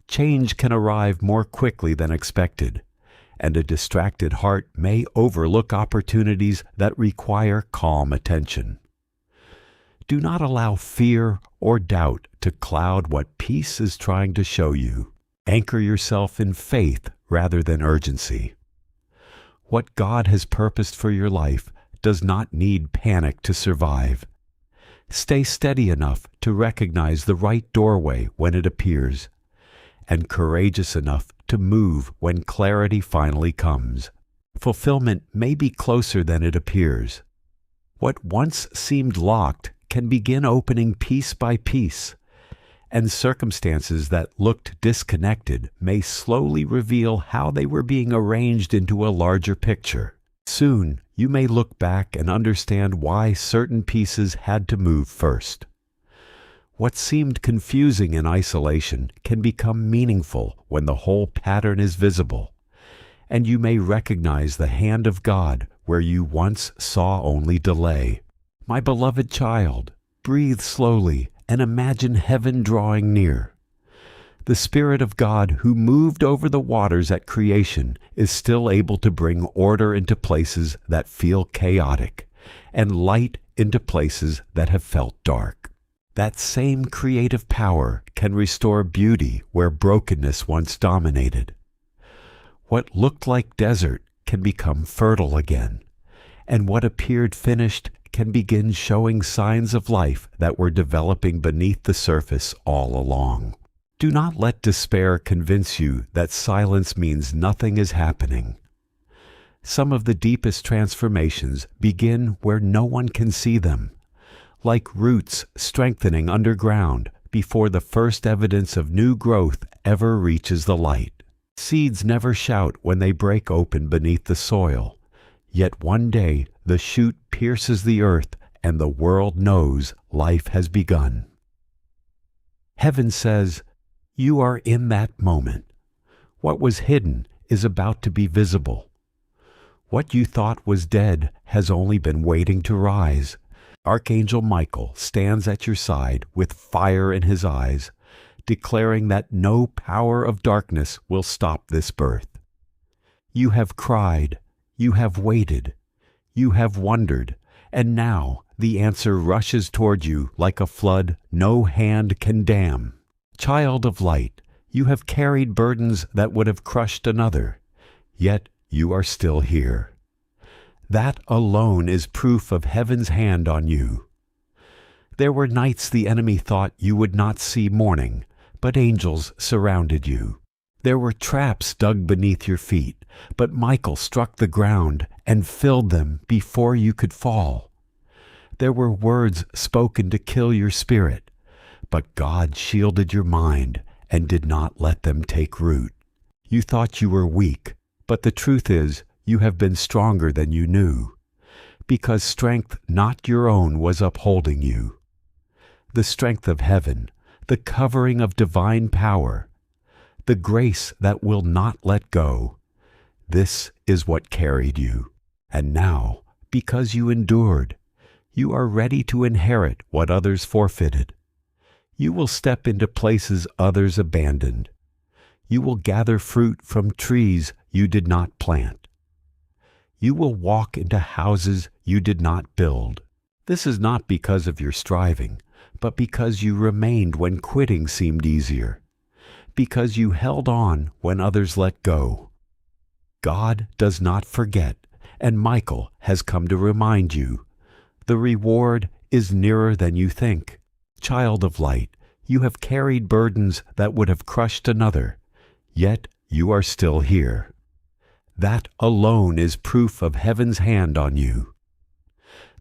Change can arrive more quickly than expected, and a distracted heart may overlook opportunities that require calm attention. Do not allow fear or doubt to cloud what peace is trying to show you. Anchor yourself in faith rather than urgency. What God has purposed for your life does not need panic to survive. Stay steady enough to recognize the right doorway when it appears, and courageous enough to move when clarity finally comes. Fulfillment may be closer than it appears. What once seemed locked can begin opening piece by piece, and circumstances that looked disconnected may slowly reveal how they were being arranged into a larger picture. Soon, you may look back and understand why certain pieces had to move first. What seemed confusing in isolation can become meaningful when the whole pattern is visible, and you may recognize the hand of God where you once saw only delay. My beloved child, breathe slowly and imagine heaven drawing near. The Spirit of God who moved over the waters at creation is still able to bring order into places that feel chaotic, and light into places that have felt dark. That same creative power can restore beauty where brokenness once dominated. What looked like desert can become fertile again, and what appeared finished can begin showing signs of life that were developing beneath the surface all along. Do not let despair convince you that silence means nothing is happening. Some of the deepest transformations begin where no one can see them, like roots strengthening underground before the first evidence of new growth ever reaches the light. Seeds never shout when they break open beneath the soil, yet one day the shoot pierces the earth and the world knows life has begun. Heaven says, "You are in that moment. What was hidden is about to be visible. What you thought was dead has only been waiting to rise." Archangel Michael stands at your side with fire in his eyes, declaring that no power of darkness will stop this birth. You have cried, you have waited, you have wondered, and now the answer rushes toward you like a flood no hand can dam. Child of light, you have carried burdens that would have crushed another, yet you are still here. That alone is proof of heaven's hand on you. There were nights the enemy thought you would not see morning, but angels surrounded you. There were traps dug beneath your feet, but Michael struck the ground and filled them before you could fall. There were words spoken to kill your spirit, but God shielded your mind and did not let them take root. You thought you were weak, but the truth is you have been stronger than you knew, because strength not your own was upholding you. The strength of heaven, the covering of divine power, the grace that will not let go, this is what carried you. And now, because you endured, you are ready to inherit what others forfeited. You will step into places others abandoned. You will gather fruit from trees you did not plant. You will walk into houses you did not build. This is not because of your striving, but because you remained when quitting seemed easier, because you held on when others let go. God does not forget, and Michael has come to remind you. The reward is nearer than you think. Child of light, you have carried burdens that would have crushed another, yet you are still here. That alone is proof of heaven's hand on you.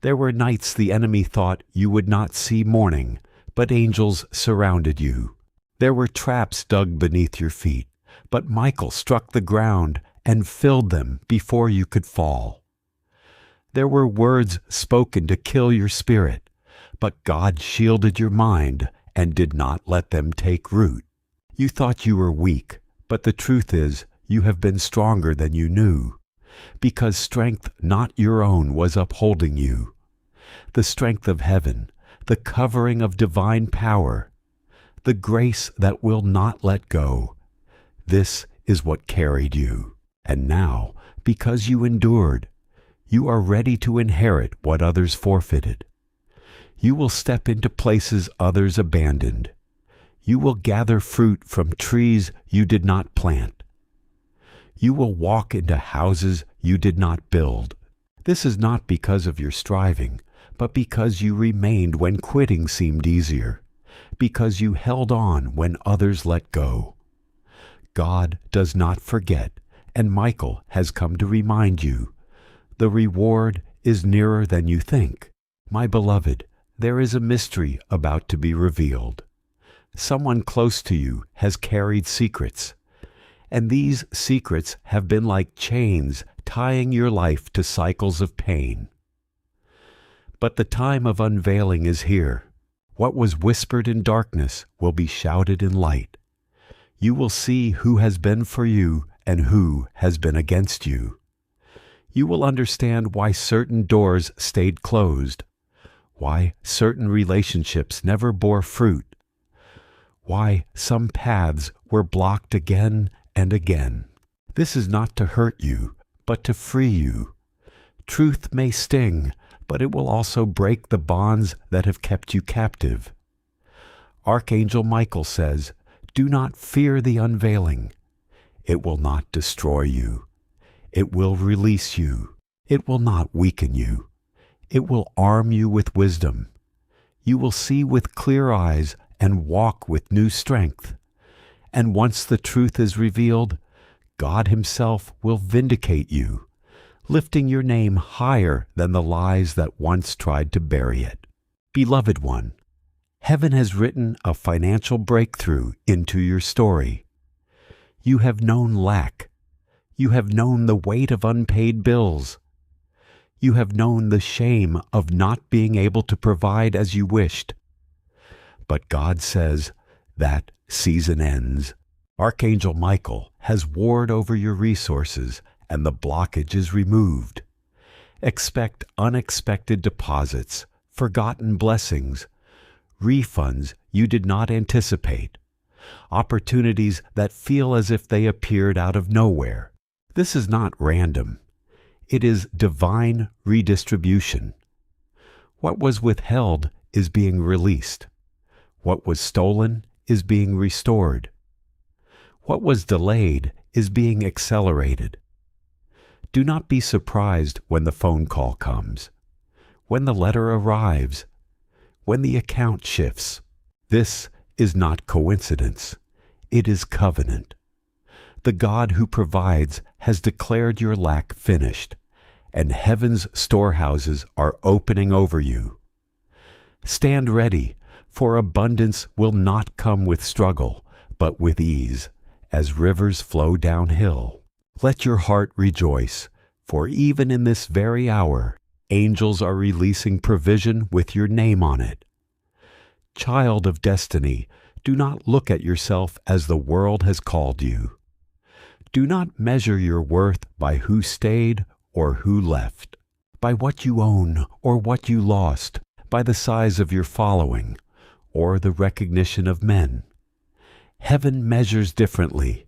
There were nights the enemy thought you would not see morning, but angels surrounded you. There were traps dug beneath your feet, but Michael struck the ground and filled them before you could fall. There were words spoken to kill your spirit, but God shielded your mind and did not let them take root. You thought you were weak, but the truth is you have been stronger than you knew, because strength not your own was upholding you. The strength of heaven, the covering of divine power, the grace that will not let go. This is what carried you. And now, because you endured, you are ready to inherit what others forfeited. You will step into places others abandoned. You will gather fruit from trees you did not plant. You will walk into houses you did not build. This is not because of your striving, but because you remained when quitting seemed easier, because you held on when others let go. God does not forget, and Michael has come to remind you. The reward is nearer than you think. My beloved, there is a mystery about to be revealed. Someone close to you has carried secrets, and these secrets have been like chains tying your life to cycles of pain. But the time of unveiling is here. What was whispered in darkness will be shouted in light. You will see who has been for you and who has been against you. You will understand why certain doors stayed closed, why certain relationships never bore fruit, why some paths were blocked again and again. This is not to hurt you, but to free you. Truth may sting, but it will also break the bonds that have kept you captive. Archangel Michael says, "Do not fear the unveiling. It will not destroy you. It will release you. It will not weaken you. It will arm you with wisdom. You will see with clear eyes and walk with new strength. And once the truth is revealed, God Himself will vindicate you, lifting your name higher than the lies that once tried to bury it." Beloved one, heaven has written a financial breakthrough into your story. You have known lack. You have known the weight of unpaid bills. You have known the shame of not being able to provide as you wished. But God says that season ends. Archangel Michael has warred over your resources, and the blockage is removed. Expect unexpected deposits, forgotten blessings, refunds you did not anticipate, opportunities that feel as if they appeared out of nowhere. This is not random. It is divine redistribution. What was withheld is being released. What was stolen is being restored. What was delayed is being accelerated. Do not be surprised when the phone call comes, when the letter arrives, when the account shifts. This is not coincidence. It is covenant. The God who provides has declared your lack finished, and heaven's storehouses are opening over you. Stand ready, for abundance will not come with struggle, but with ease, as rivers flow downhill. Let your heart rejoice, for even in this very hour, angels are releasing provision with your name on it. Child of destiny, do not look at yourself as the world has called you. Do not measure your worth by who stayed or who left, by what you own or what you lost, by the size of your following or the recognition of men. Heaven measures differently.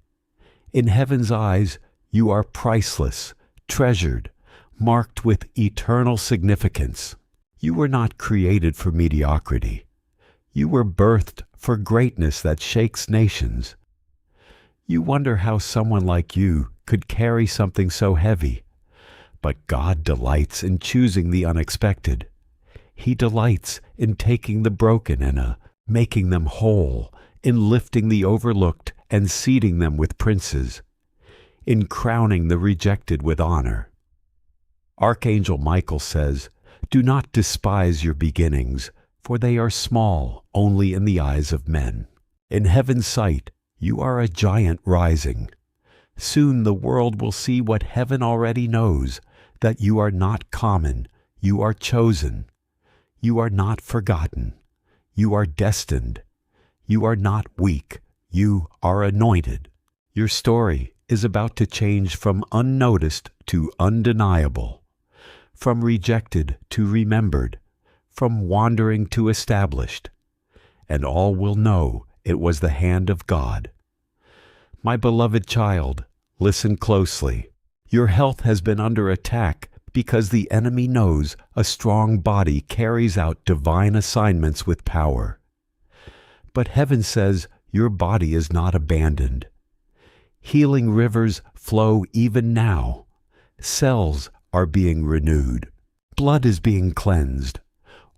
In heaven's eyes, you are priceless, treasured, marked with eternal significance. You were not created for mediocrity. You were birthed for greatness that shakes nations. You wonder how someone like you could carry something so heavy. But God delights in choosing the unexpected. He delights in taking the broken and making them whole, in lifting the overlooked and seating them with princes, in crowning the rejected with honor. Archangel Michael says, "Do not despise your beginnings, for they are small only in the eyes of men. In heaven's sight, You are a giant rising. Soon the world will see what heaven already knows, that you are not common, you are chosen. You are not forgotten. You are destined. You are not weak. You are anointed. Your story is about to change from unnoticed to undeniable, from rejected to remembered, from wandering to established, and all will know it was the hand of God. My beloved child, listen closely. Your health has been under attack because the enemy knows a strong body carries out divine assignments with power. But heaven says your body is not abandoned. Healing rivers flow even now. Cells are being renewed. Blood is being cleansed.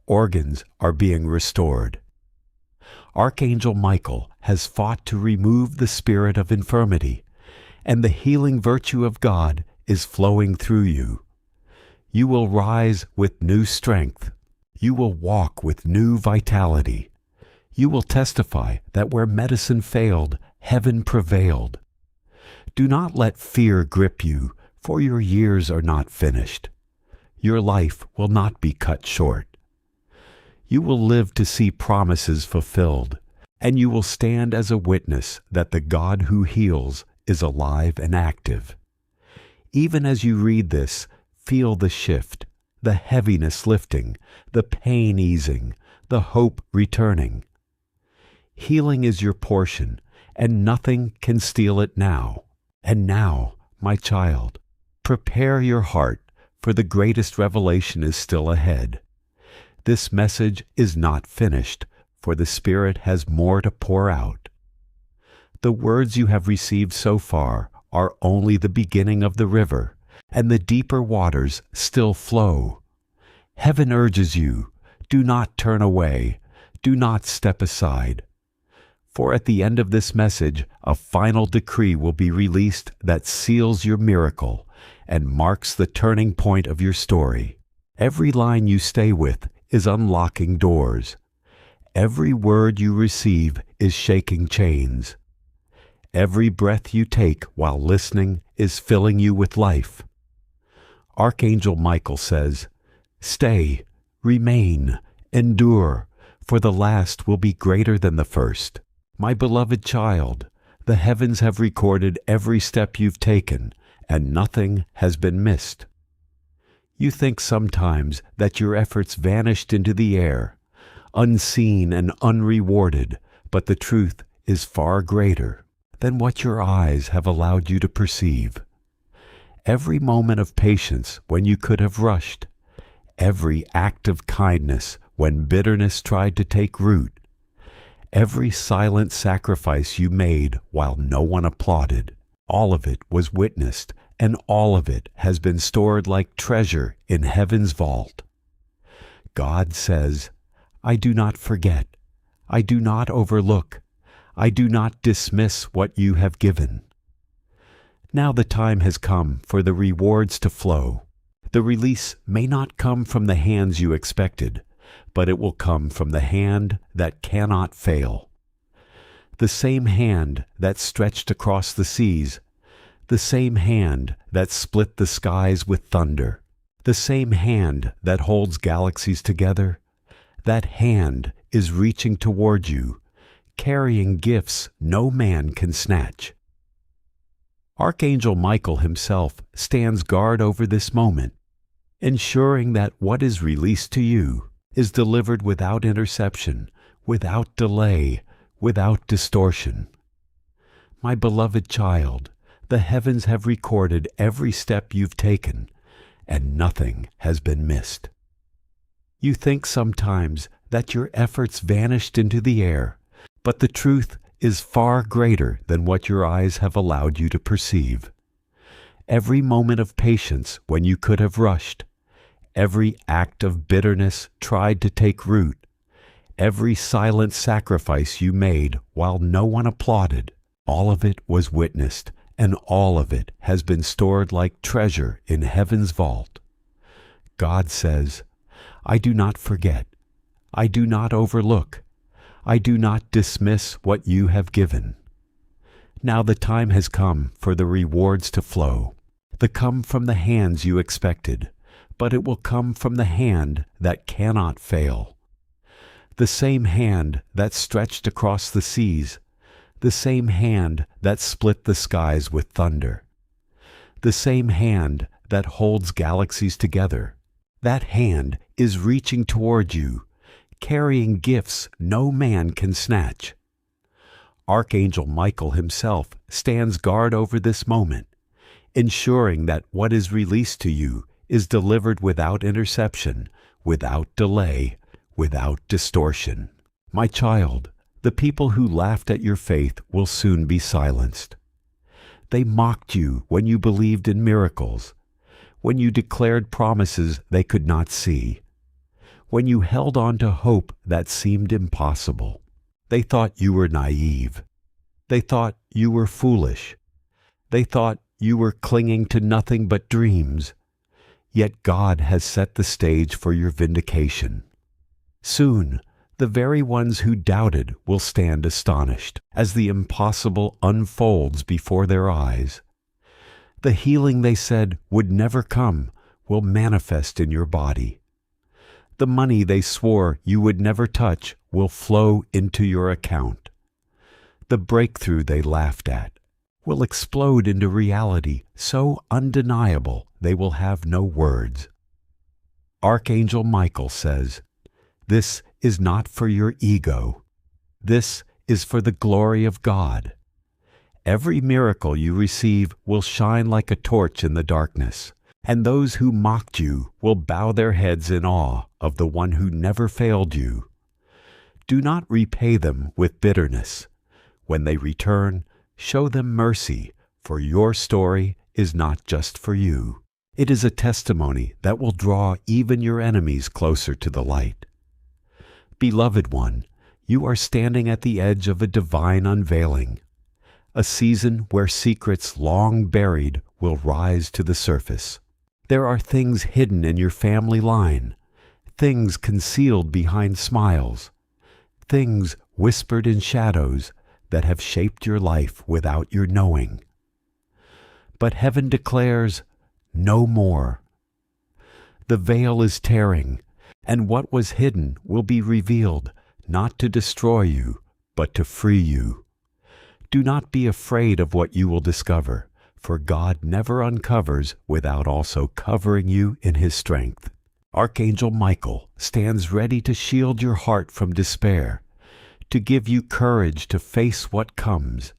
Organs are being restored. Archangel Michael has fought to remove the spirit of infirmity, and the healing virtue of God is flowing through you. You will rise with new strength. You will walk with new vitality. You will testify that where medicine failed, heaven prevailed. Do not let fear grip you, for your years are not finished. Your life will not be cut short. You will live to see promises fulfilled, and you will stand as a witness that the God who heals is alive and active. Even as you read this, feel the shift, the heaviness lifting, the pain easing, the hope returning. Healing is your portion, and nothing can steal it now. And now, my child, prepare your heart, for the greatest revelation is still ahead. This message is not finished, for the Spirit has more to pour out. The words you have received so far are only the beginning of the river, and the deeper waters still flow. Heaven urges you, do not turn away, do not step aside. For at the end of this message, a final decree will be released that seals your miracle and marks the turning point of your story. Every line you stay with is unlocking doors. Every word you receive is shaking chains. Every breath you take while listening is filling you with life. Archangel Michael says, "Stay, remain, endure, for the last will be greater than the first." My beloved child, the heavens have recorded every step you've taken, and nothing has been missed. You think sometimes that your efforts vanished into the air, unseen and unrewarded, but the truth is far greater than what your eyes have allowed you to perceive. Every moment of patience when you could have rushed, every act of kindness when bitterness tried to take root, every silent sacrifice you made while no one applauded, all of it was witnessed, and all of it has been stored like treasure in heaven's vault. God says, "I do not forget, I do not overlook, I do not dismiss what you have given." Now the time has come for the rewards to flow. The release may not come from the hands you expected, but it will come from the hand that cannot fail. The same hand that stretched across the seas, the same hand that split the skies with thunder, the same hand that holds galaxies together, that hand is reaching toward you, carrying gifts no man can snatch. Archangel Michael himself stands guard over this moment, ensuring that what is released to you is delivered without interception, without delay, without distortion. My beloved child, the heavens have recorded every step you've taken, and nothing has been missed. You think sometimes that your efforts vanished into the air, but the truth is far greater than what your eyes have allowed you to perceive. Every moment of patience when you could have rushed, every act of bitterness tried to take root, every silent sacrifice you made while no one applauded, all of it was witnessed, and all of it has been stored like treasure in heaven's vault. God says, "I do not forget, I do not overlook, I do not dismiss what you have given." Now the time has come for the rewards to flow. They come from the hands you expected, but it will come from the hand that cannot fail. The same hand that stretched across the seas, the same hand that split the skies with thunder, the same hand that holds galaxies together. That hand is reaching toward you, carrying gifts no man can snatch. Archangel Michael himself stands guard over this moment, ensuring that what is released to you is delivered without interception, without delay, without distortion. My child, the people who laughed at your faith will soon be silenced. They mocked you when you believed in miracles, when you declared promises they could not see, when you held on to hope that seemed impossible. They thought you were naive. They thought you were foolish. They thought you were clinging to nothing but dreams. Yet God has set the stage for your vindication. Soon, the very ones who doubted will stand astonished as the impossible unfolds before their eyes. The healing they said would never come will manifest in your body. The money they swore you would never touch will flow into your account. The breakthrough they laughed at will explode into reality so undeniable they will have no words. Archangel Michael says, "This is not for your ego. This is for the glory of God. Every miracle you receive will shine like a torch in the darkness, and those who mocked you will bow their heads in awe of the one who never failed you. Do not repay them with bitterness. When they return, show them mercy, for your story is not just for you. It is a testimony that will draw even your enemies closer to the light. Beloved one, you are standing at the edge of a divine unveiling, a season where secrets long buried will rise to the surface. There are things hidden in your family line, things concealed behind smiles, things whispered in shadows that have shaped your life without your knowing. But heaven declares, no more. The veil is tearing, and what was hidden will be revealed, not to destroy you, but to free you. Do not be afraid of what you will discover, for God never uncovers without also covering you in His strength. Archangel Michael stands ready to shield your heart from despair, to give you courage to face what comes,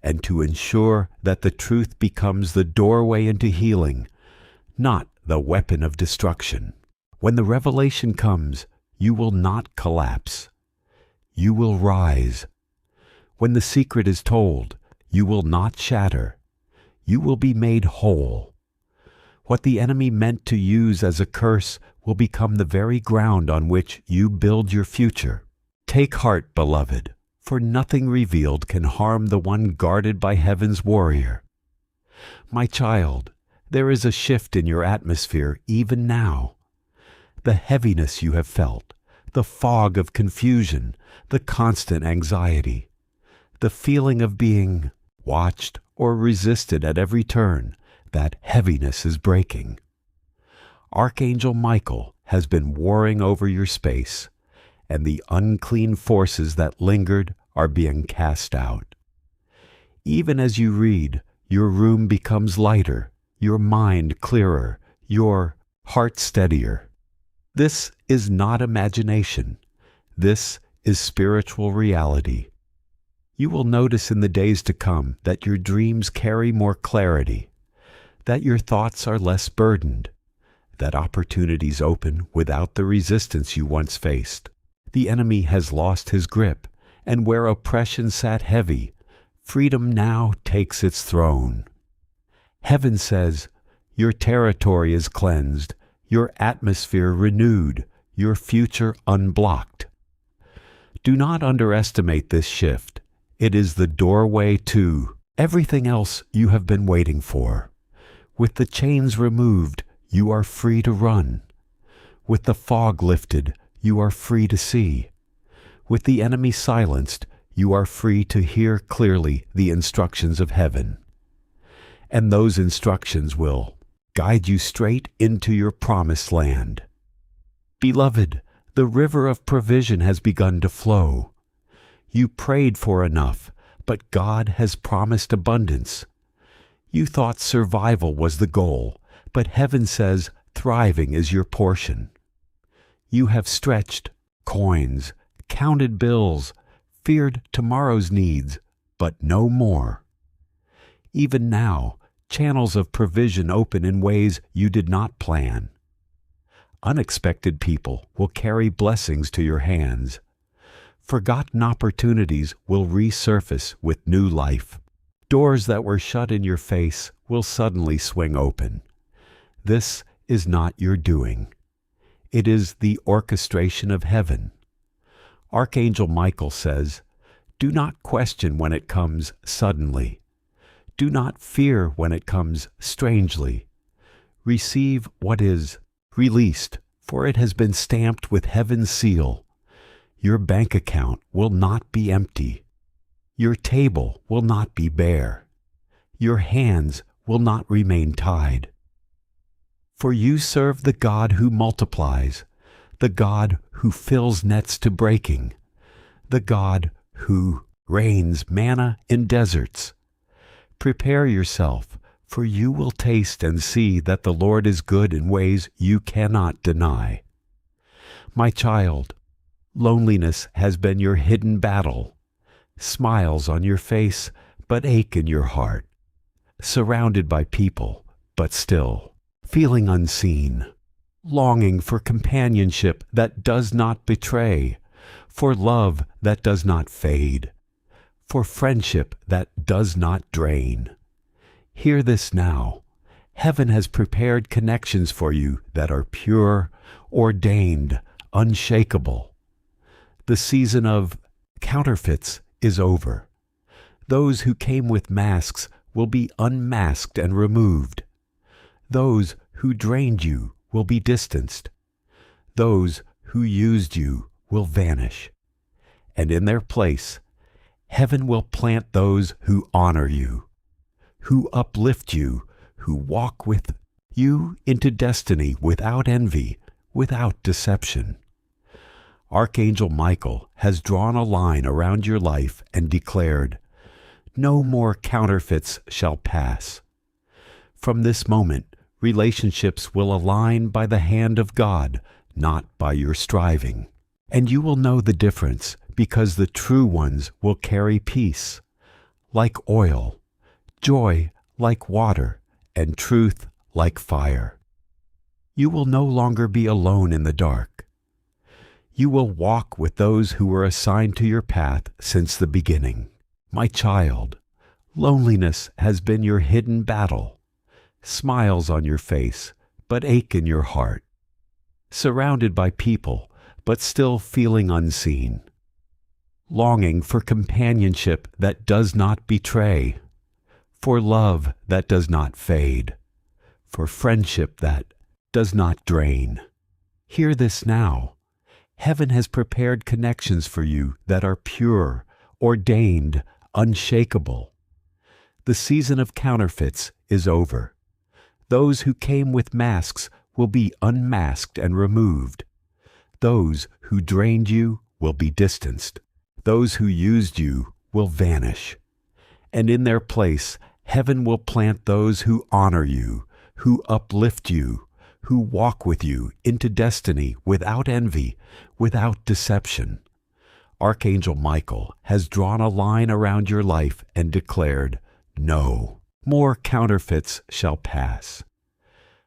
and to ensure that the truth becomes the doorway into healing, not the weapon of destruction. When the revelation comes, you will not collapse. You will rise. When the secret is told, you will not shatter. You will be made whole. What the enemy meant to use as a curse will become the very ground on which you build your future. Take heart, beloved, for nothing revealed can harm the one guarded by heaven's warrior. My child, there is a shift in your atmosphere even now. The heaviness you have felt, the fog of confusion, the constant anxiety, the feeling of being watched or resisted at every turn, that heaviness is breaking. Archangel Michael has been warring over your space, and the unclean forces that lingered are being cast out. Even as you read, your room becomes lighter, your mind clearer, your heart steadier. This is not imagination. This is spiritual reality. You will notice in the days to come that your dreams carry more clarity, that your thoughts are less burdened, that opportunities open without the resistance you once faced. The enemy has lost his grip, and where oppression sat heavy, freedom now takes its throne. Heaven says, your territory is cleansed, your atmosphere renewed, your future unblocked. Do not underestimate this shift. It is the doorway to everything else you have been waiting for. With the chains removed, you are free to run. With the fog lifted, you are free to see. With the enemy silenced, you are free to hear clearly the instructions of heaven. And those instructions will guide you straight into your promised land. Beloved, the river of provision has begun to flow. You prayed for enough, but God has promised abundance. You thought survival was the goal, but heaven says thriving is your portion. You have stretched coins, counted bills, feared tomorrow's needs, but no more. Even now, channels of provision open in ways you did not plan. Unexpected people will carry blessings to your hands. Forgotten opportunities will resurface with new life. Doors that were shut in your face will suddenly swing open. This is not your doing. It is the orchestration of heaven. Archangel Michael says, "Do not question when it comes suddenly. Do not fear when it comes strangely. Receive what is released, for it has been stamped with heaven's seal. Your bank account will not be empty. Your table will not be bare. Your hands will not remain tied. For you serve the God who multiplies, the God who fills nets to breaking, the God who rains manna in deserts. Prepare yourself, for you will taste and see that the Lord is good in ways you cannot deny. My child, loneliness has been your hidden battle. Smiles on your face, but ache in your heart. Surrounded by people, but still feeling unseen. Longing for companionship that does not betray, for love that does not fade, for friendship that does not drain. Hear this now. Heaven has prepared connections for you that are pure, ordained, unshakable. The season of counterfeits is over. Those who came with masks will be unmasked and removed. Those who drained you will be distanced. Those who used you will vanish. And in their place, heaven will plant those who honor you, who uplift you, who walk with you into destiny without envy, without deception. Archangel Michael has drawn a line around your life and declared, "No more counterfeits shall pass." From this moment, relationships will align by the hand of God, not by your striving. And you will know the difference, because the true ones will carry peace, like oil, joy like water, and truth like fire. You will no longer be alone in the dark. You will walk with those who were assigned to your path since the beginning. My child, loneliness has been your hidden battle. Smiles on your face, but ache in your heart. Surrounded by people, but still feeling unseen. Longing for companionship that does not betray. For love that does not fade. For friendship that does not drain. Hear this now. Heaven has prepared connections for you that are pure, ordained, unshakable. The season of counterfeits is over. Those who came with masks will be unmasked and removed. Those who drained you will be distanced. Those who used you will vanish. And in their place, heaven will plant those who honor you, who uplift you, who walk with you into destiny without envy, without deception. Archangel Michael has drawn a line around your life and declared, "No more counterfeits shall pass."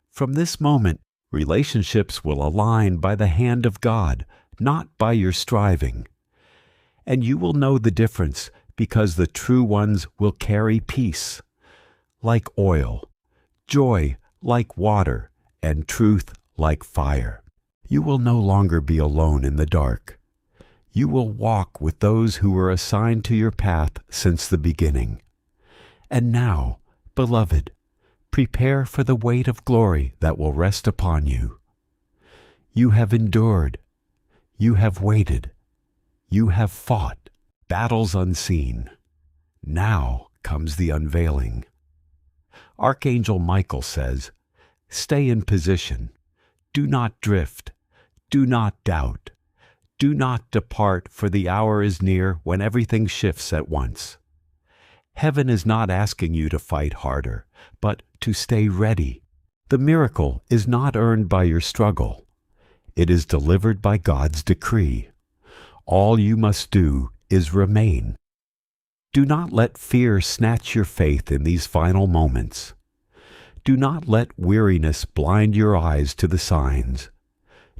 From this moment, relationships will align by the hand of God, not by your striving. And you will know the difference, because the true ones will carry peace, like oil, joy like water, and truth like fire. You will no longer be alone in the dark. You will walk with those who were assigned to your path since the beginning. And now, beloved, prepare for the weight of glory that will rest upon you. You have endured. You have waited. You have fought. battles unseen. Now comes the unveiling. Archangel Michael says, "Stay in position. Do not drift. Do not doubt. Do not depart, for the hour is near when everything shifts at once." Heaven is not asking you to fight harder, but to stay ready. The miracle is not earned by your struggle. It is delivered by God's decree. All you must do is remain. Do not let fear snatch your faith in these final moments. Do not let weariness blind your eyes to the signs.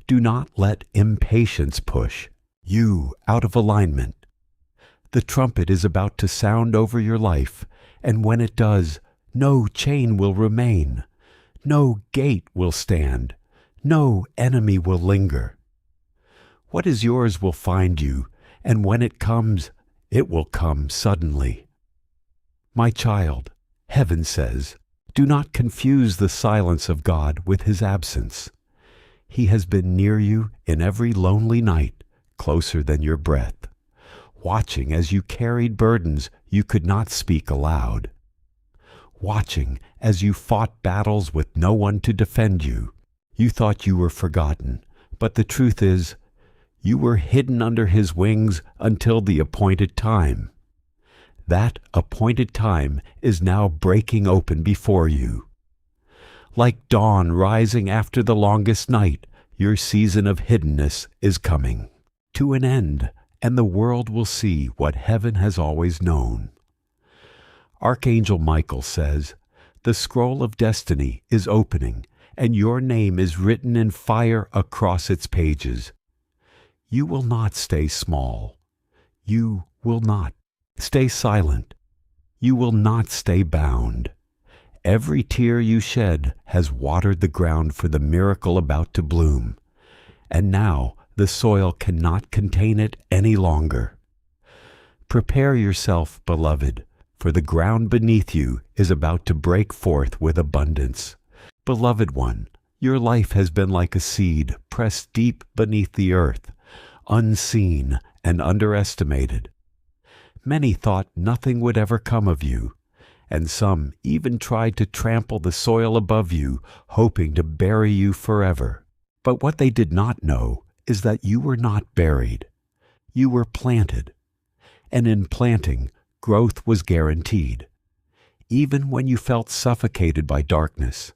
Do not let impatience push you out of alignment. The trumpet is about to sound over your life, and when it does, no chain will remain, no gate will stand, no enemy will linger. What is yours will find you, and when it comes, it will come suddenly. My child, heaven says, do not confuse the silence of God with his absence. He has been near you in every lonely night, closer than your breath, watching as you carried burdens you could not speak aloud, watching as you fought battles with no one to defend you. You thought you were forgotten, but the truth is, you were hidden under his wings until the appointed time. That appointed time is now breaking open before you. Like dawn rising after the longest night, your season of hiddenness is coming to an end, and the world will see what heaven has always known. Archangel Michael says, "The scroll of destiny is opening, and your name is written in fire across its pages. You will not stay small. You will not stay silent. You will not stay bound. Every tear you shed has watered the ground for the miracle about to bloom, and now the soil cannot contain it any longer. Prepare yourself, beloved, for the ground beneath you is about to break forth with abundance. Beloved one, your life has been like a seed pressed deep beneath the earth, unseen and underestimated. Many thought nothing would ever come of you, and some even tried to trample the soil above you, hoping to bury you forever. But what they did not know is that you were not buried. You were planted, and in planting, growth was guaranteed. Even when you felt suffocated by darkness,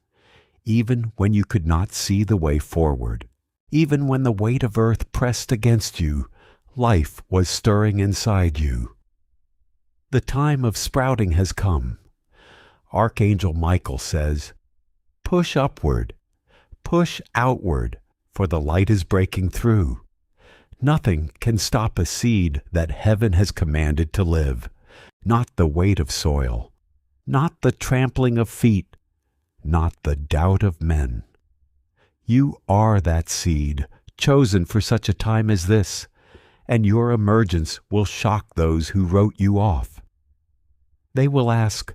even when you could not see the way forward, even when the weight of earth pressed against you, life was stirring inside you. The time of sprouting has come. Archangel Michael says, "Push upward, push outward, for the light is breaking through." Nothing can stop a seed that heaven has commanded to live, not the weight of soil, not the trampling of feet, not the doubt of men. You are that seed, chosen for such a time as this, and your emergence will shock those who wrote you off. They will ask,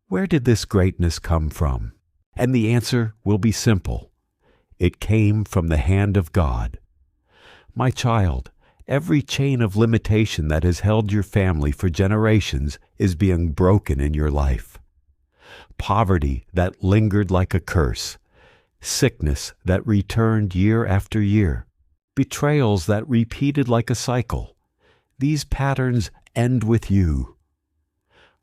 "Where did this greatness come from?" And the answer will be simple. It came from the hand of God. My child, every chain of limitation that has held your family for generations is being broken in your life. Poverty that lingered like a curse, sickness that returned year after year, betrayals that repeated like a cycle. These patterns end with you.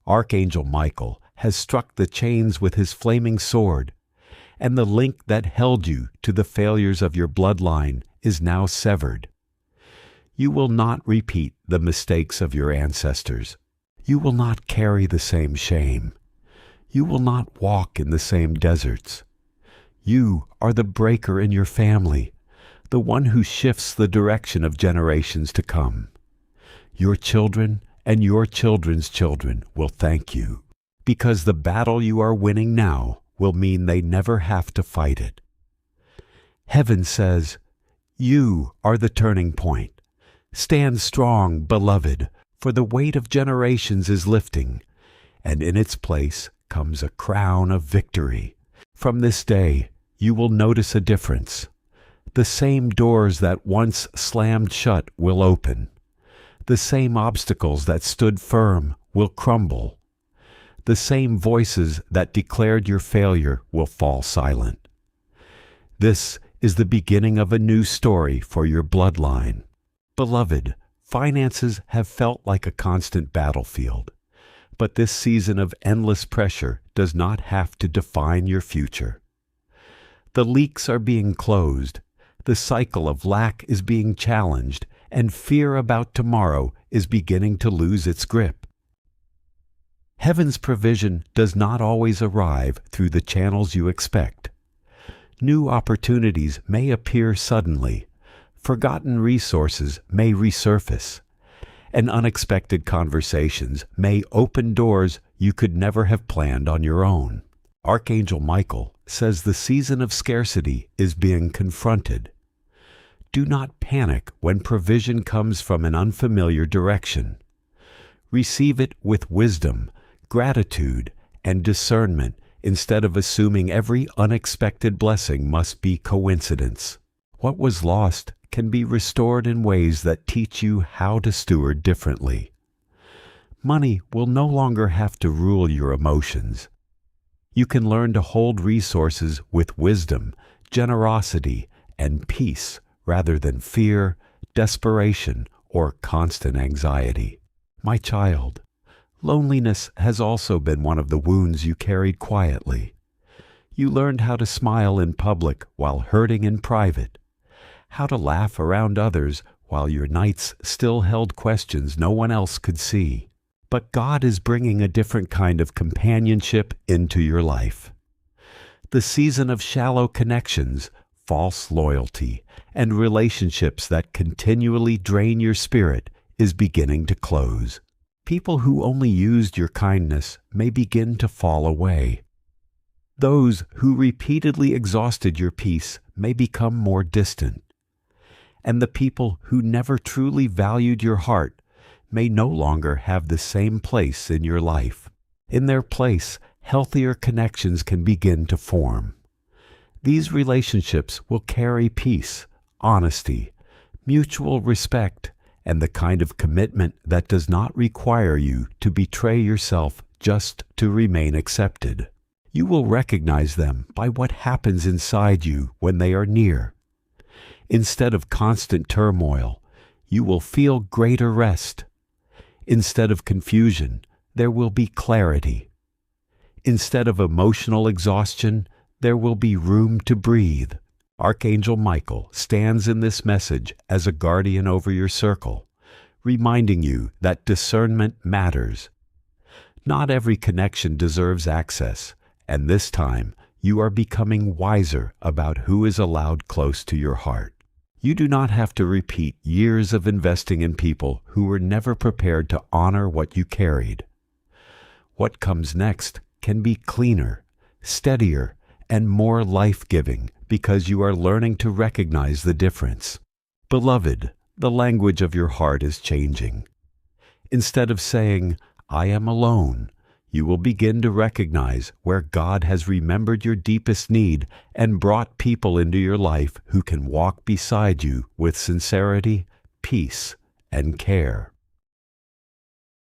Archangel Michael has struck the chains with his flaming sword, and the link that held you to the failures of your bloodline is now severed. You will not repeat the mistakes of your ancestors. You will not carry the same shame. You will not walk in the same deserts. You are the breaker in your family, the one who shifts the direction of generations to come. Your children and your children's children will thank you, because the battle you are winning now will mean they never have to fight it. Heaven says, "You are the turning point. Stand strong, beloved, for the weight of generations is lifting, and in its place comes a crown of victory. From this day, you will notice a difference. The same doors that once slammed shut will open. The same obstacles that stood firm will crumble. The same voices that declared your failure will fall silent. This is the beginning of a new story for your bloodline. Beloved, finances have felt like a constant battlefield, but this season of endless pressure does not have to define your future. The leaks are being closed, the cycle of lack is being challenged, and fear about tomorrow is beginning to lose its grip. Heaven's provision does not always arrive through the channels you expect. New opportunities may appear suddenly, forgotten resources may resurface, and unexpected conversations may open doors you could never have planned on your own. Archangel Michael says the season of scarcity is being confronted. Do not panic when provision comes from an unfamiliar direction. Receive it with wisdom, gratitude, and discernment instead of assuming every unexpected blessing must be coincidence. What was lost can be restored in ways that teach you how to steward differently. Money will no longer have to rule your emotions. You can learn to hold resources with wisdom, generosity, and peace rather than fear, desperation, or constant anxiety. My child, loneliness has also been one of the wounds you carried quietly. You learned how to smile in public while hurting in private, how to laugh around others while your nights still held questions no one else could see. But God is bringing a different kind of companionship into your life. The season of shallow connections, false loyalty, and relationships that continually drain your spirit is beginning to close. People who only used your kindness may begin to fall away. Those who repeatedly exhausted your peace may become more distant. And the people who never truly valued your heart may no longer have the same place in your life. In their place, healthier connections can begin to form. These relationships will carry peace, honesty, mutual respect, and the kind of commitment that does not require you to betray yourself just to remain accepted. You will recognize them by what happens inside you when they are near. Instead of constant turmoil, you will feel greater rest. Instead of confusion, there will be clarity. Instead of emotional exhaustion, there will be room to breathe. Archangel Michael stands in this message as a guardian over your circle, reminding you that discernment matters. Not every connection deserves access, and this time you are becoming wiser about who is allowed close to your heart. You do not have to repeat years of investing in people who were never prepared to honor what you carried. What comes next can be cleaner, steadier, and more life-giving because you are learning to recognize the difference. Beloved, the language of your heart is changing. Instead of saying, "I am alone," you will begin to recognize where God has remembered your deepest need and brought people into your life who can walk beside you with sincerity, peace, and care.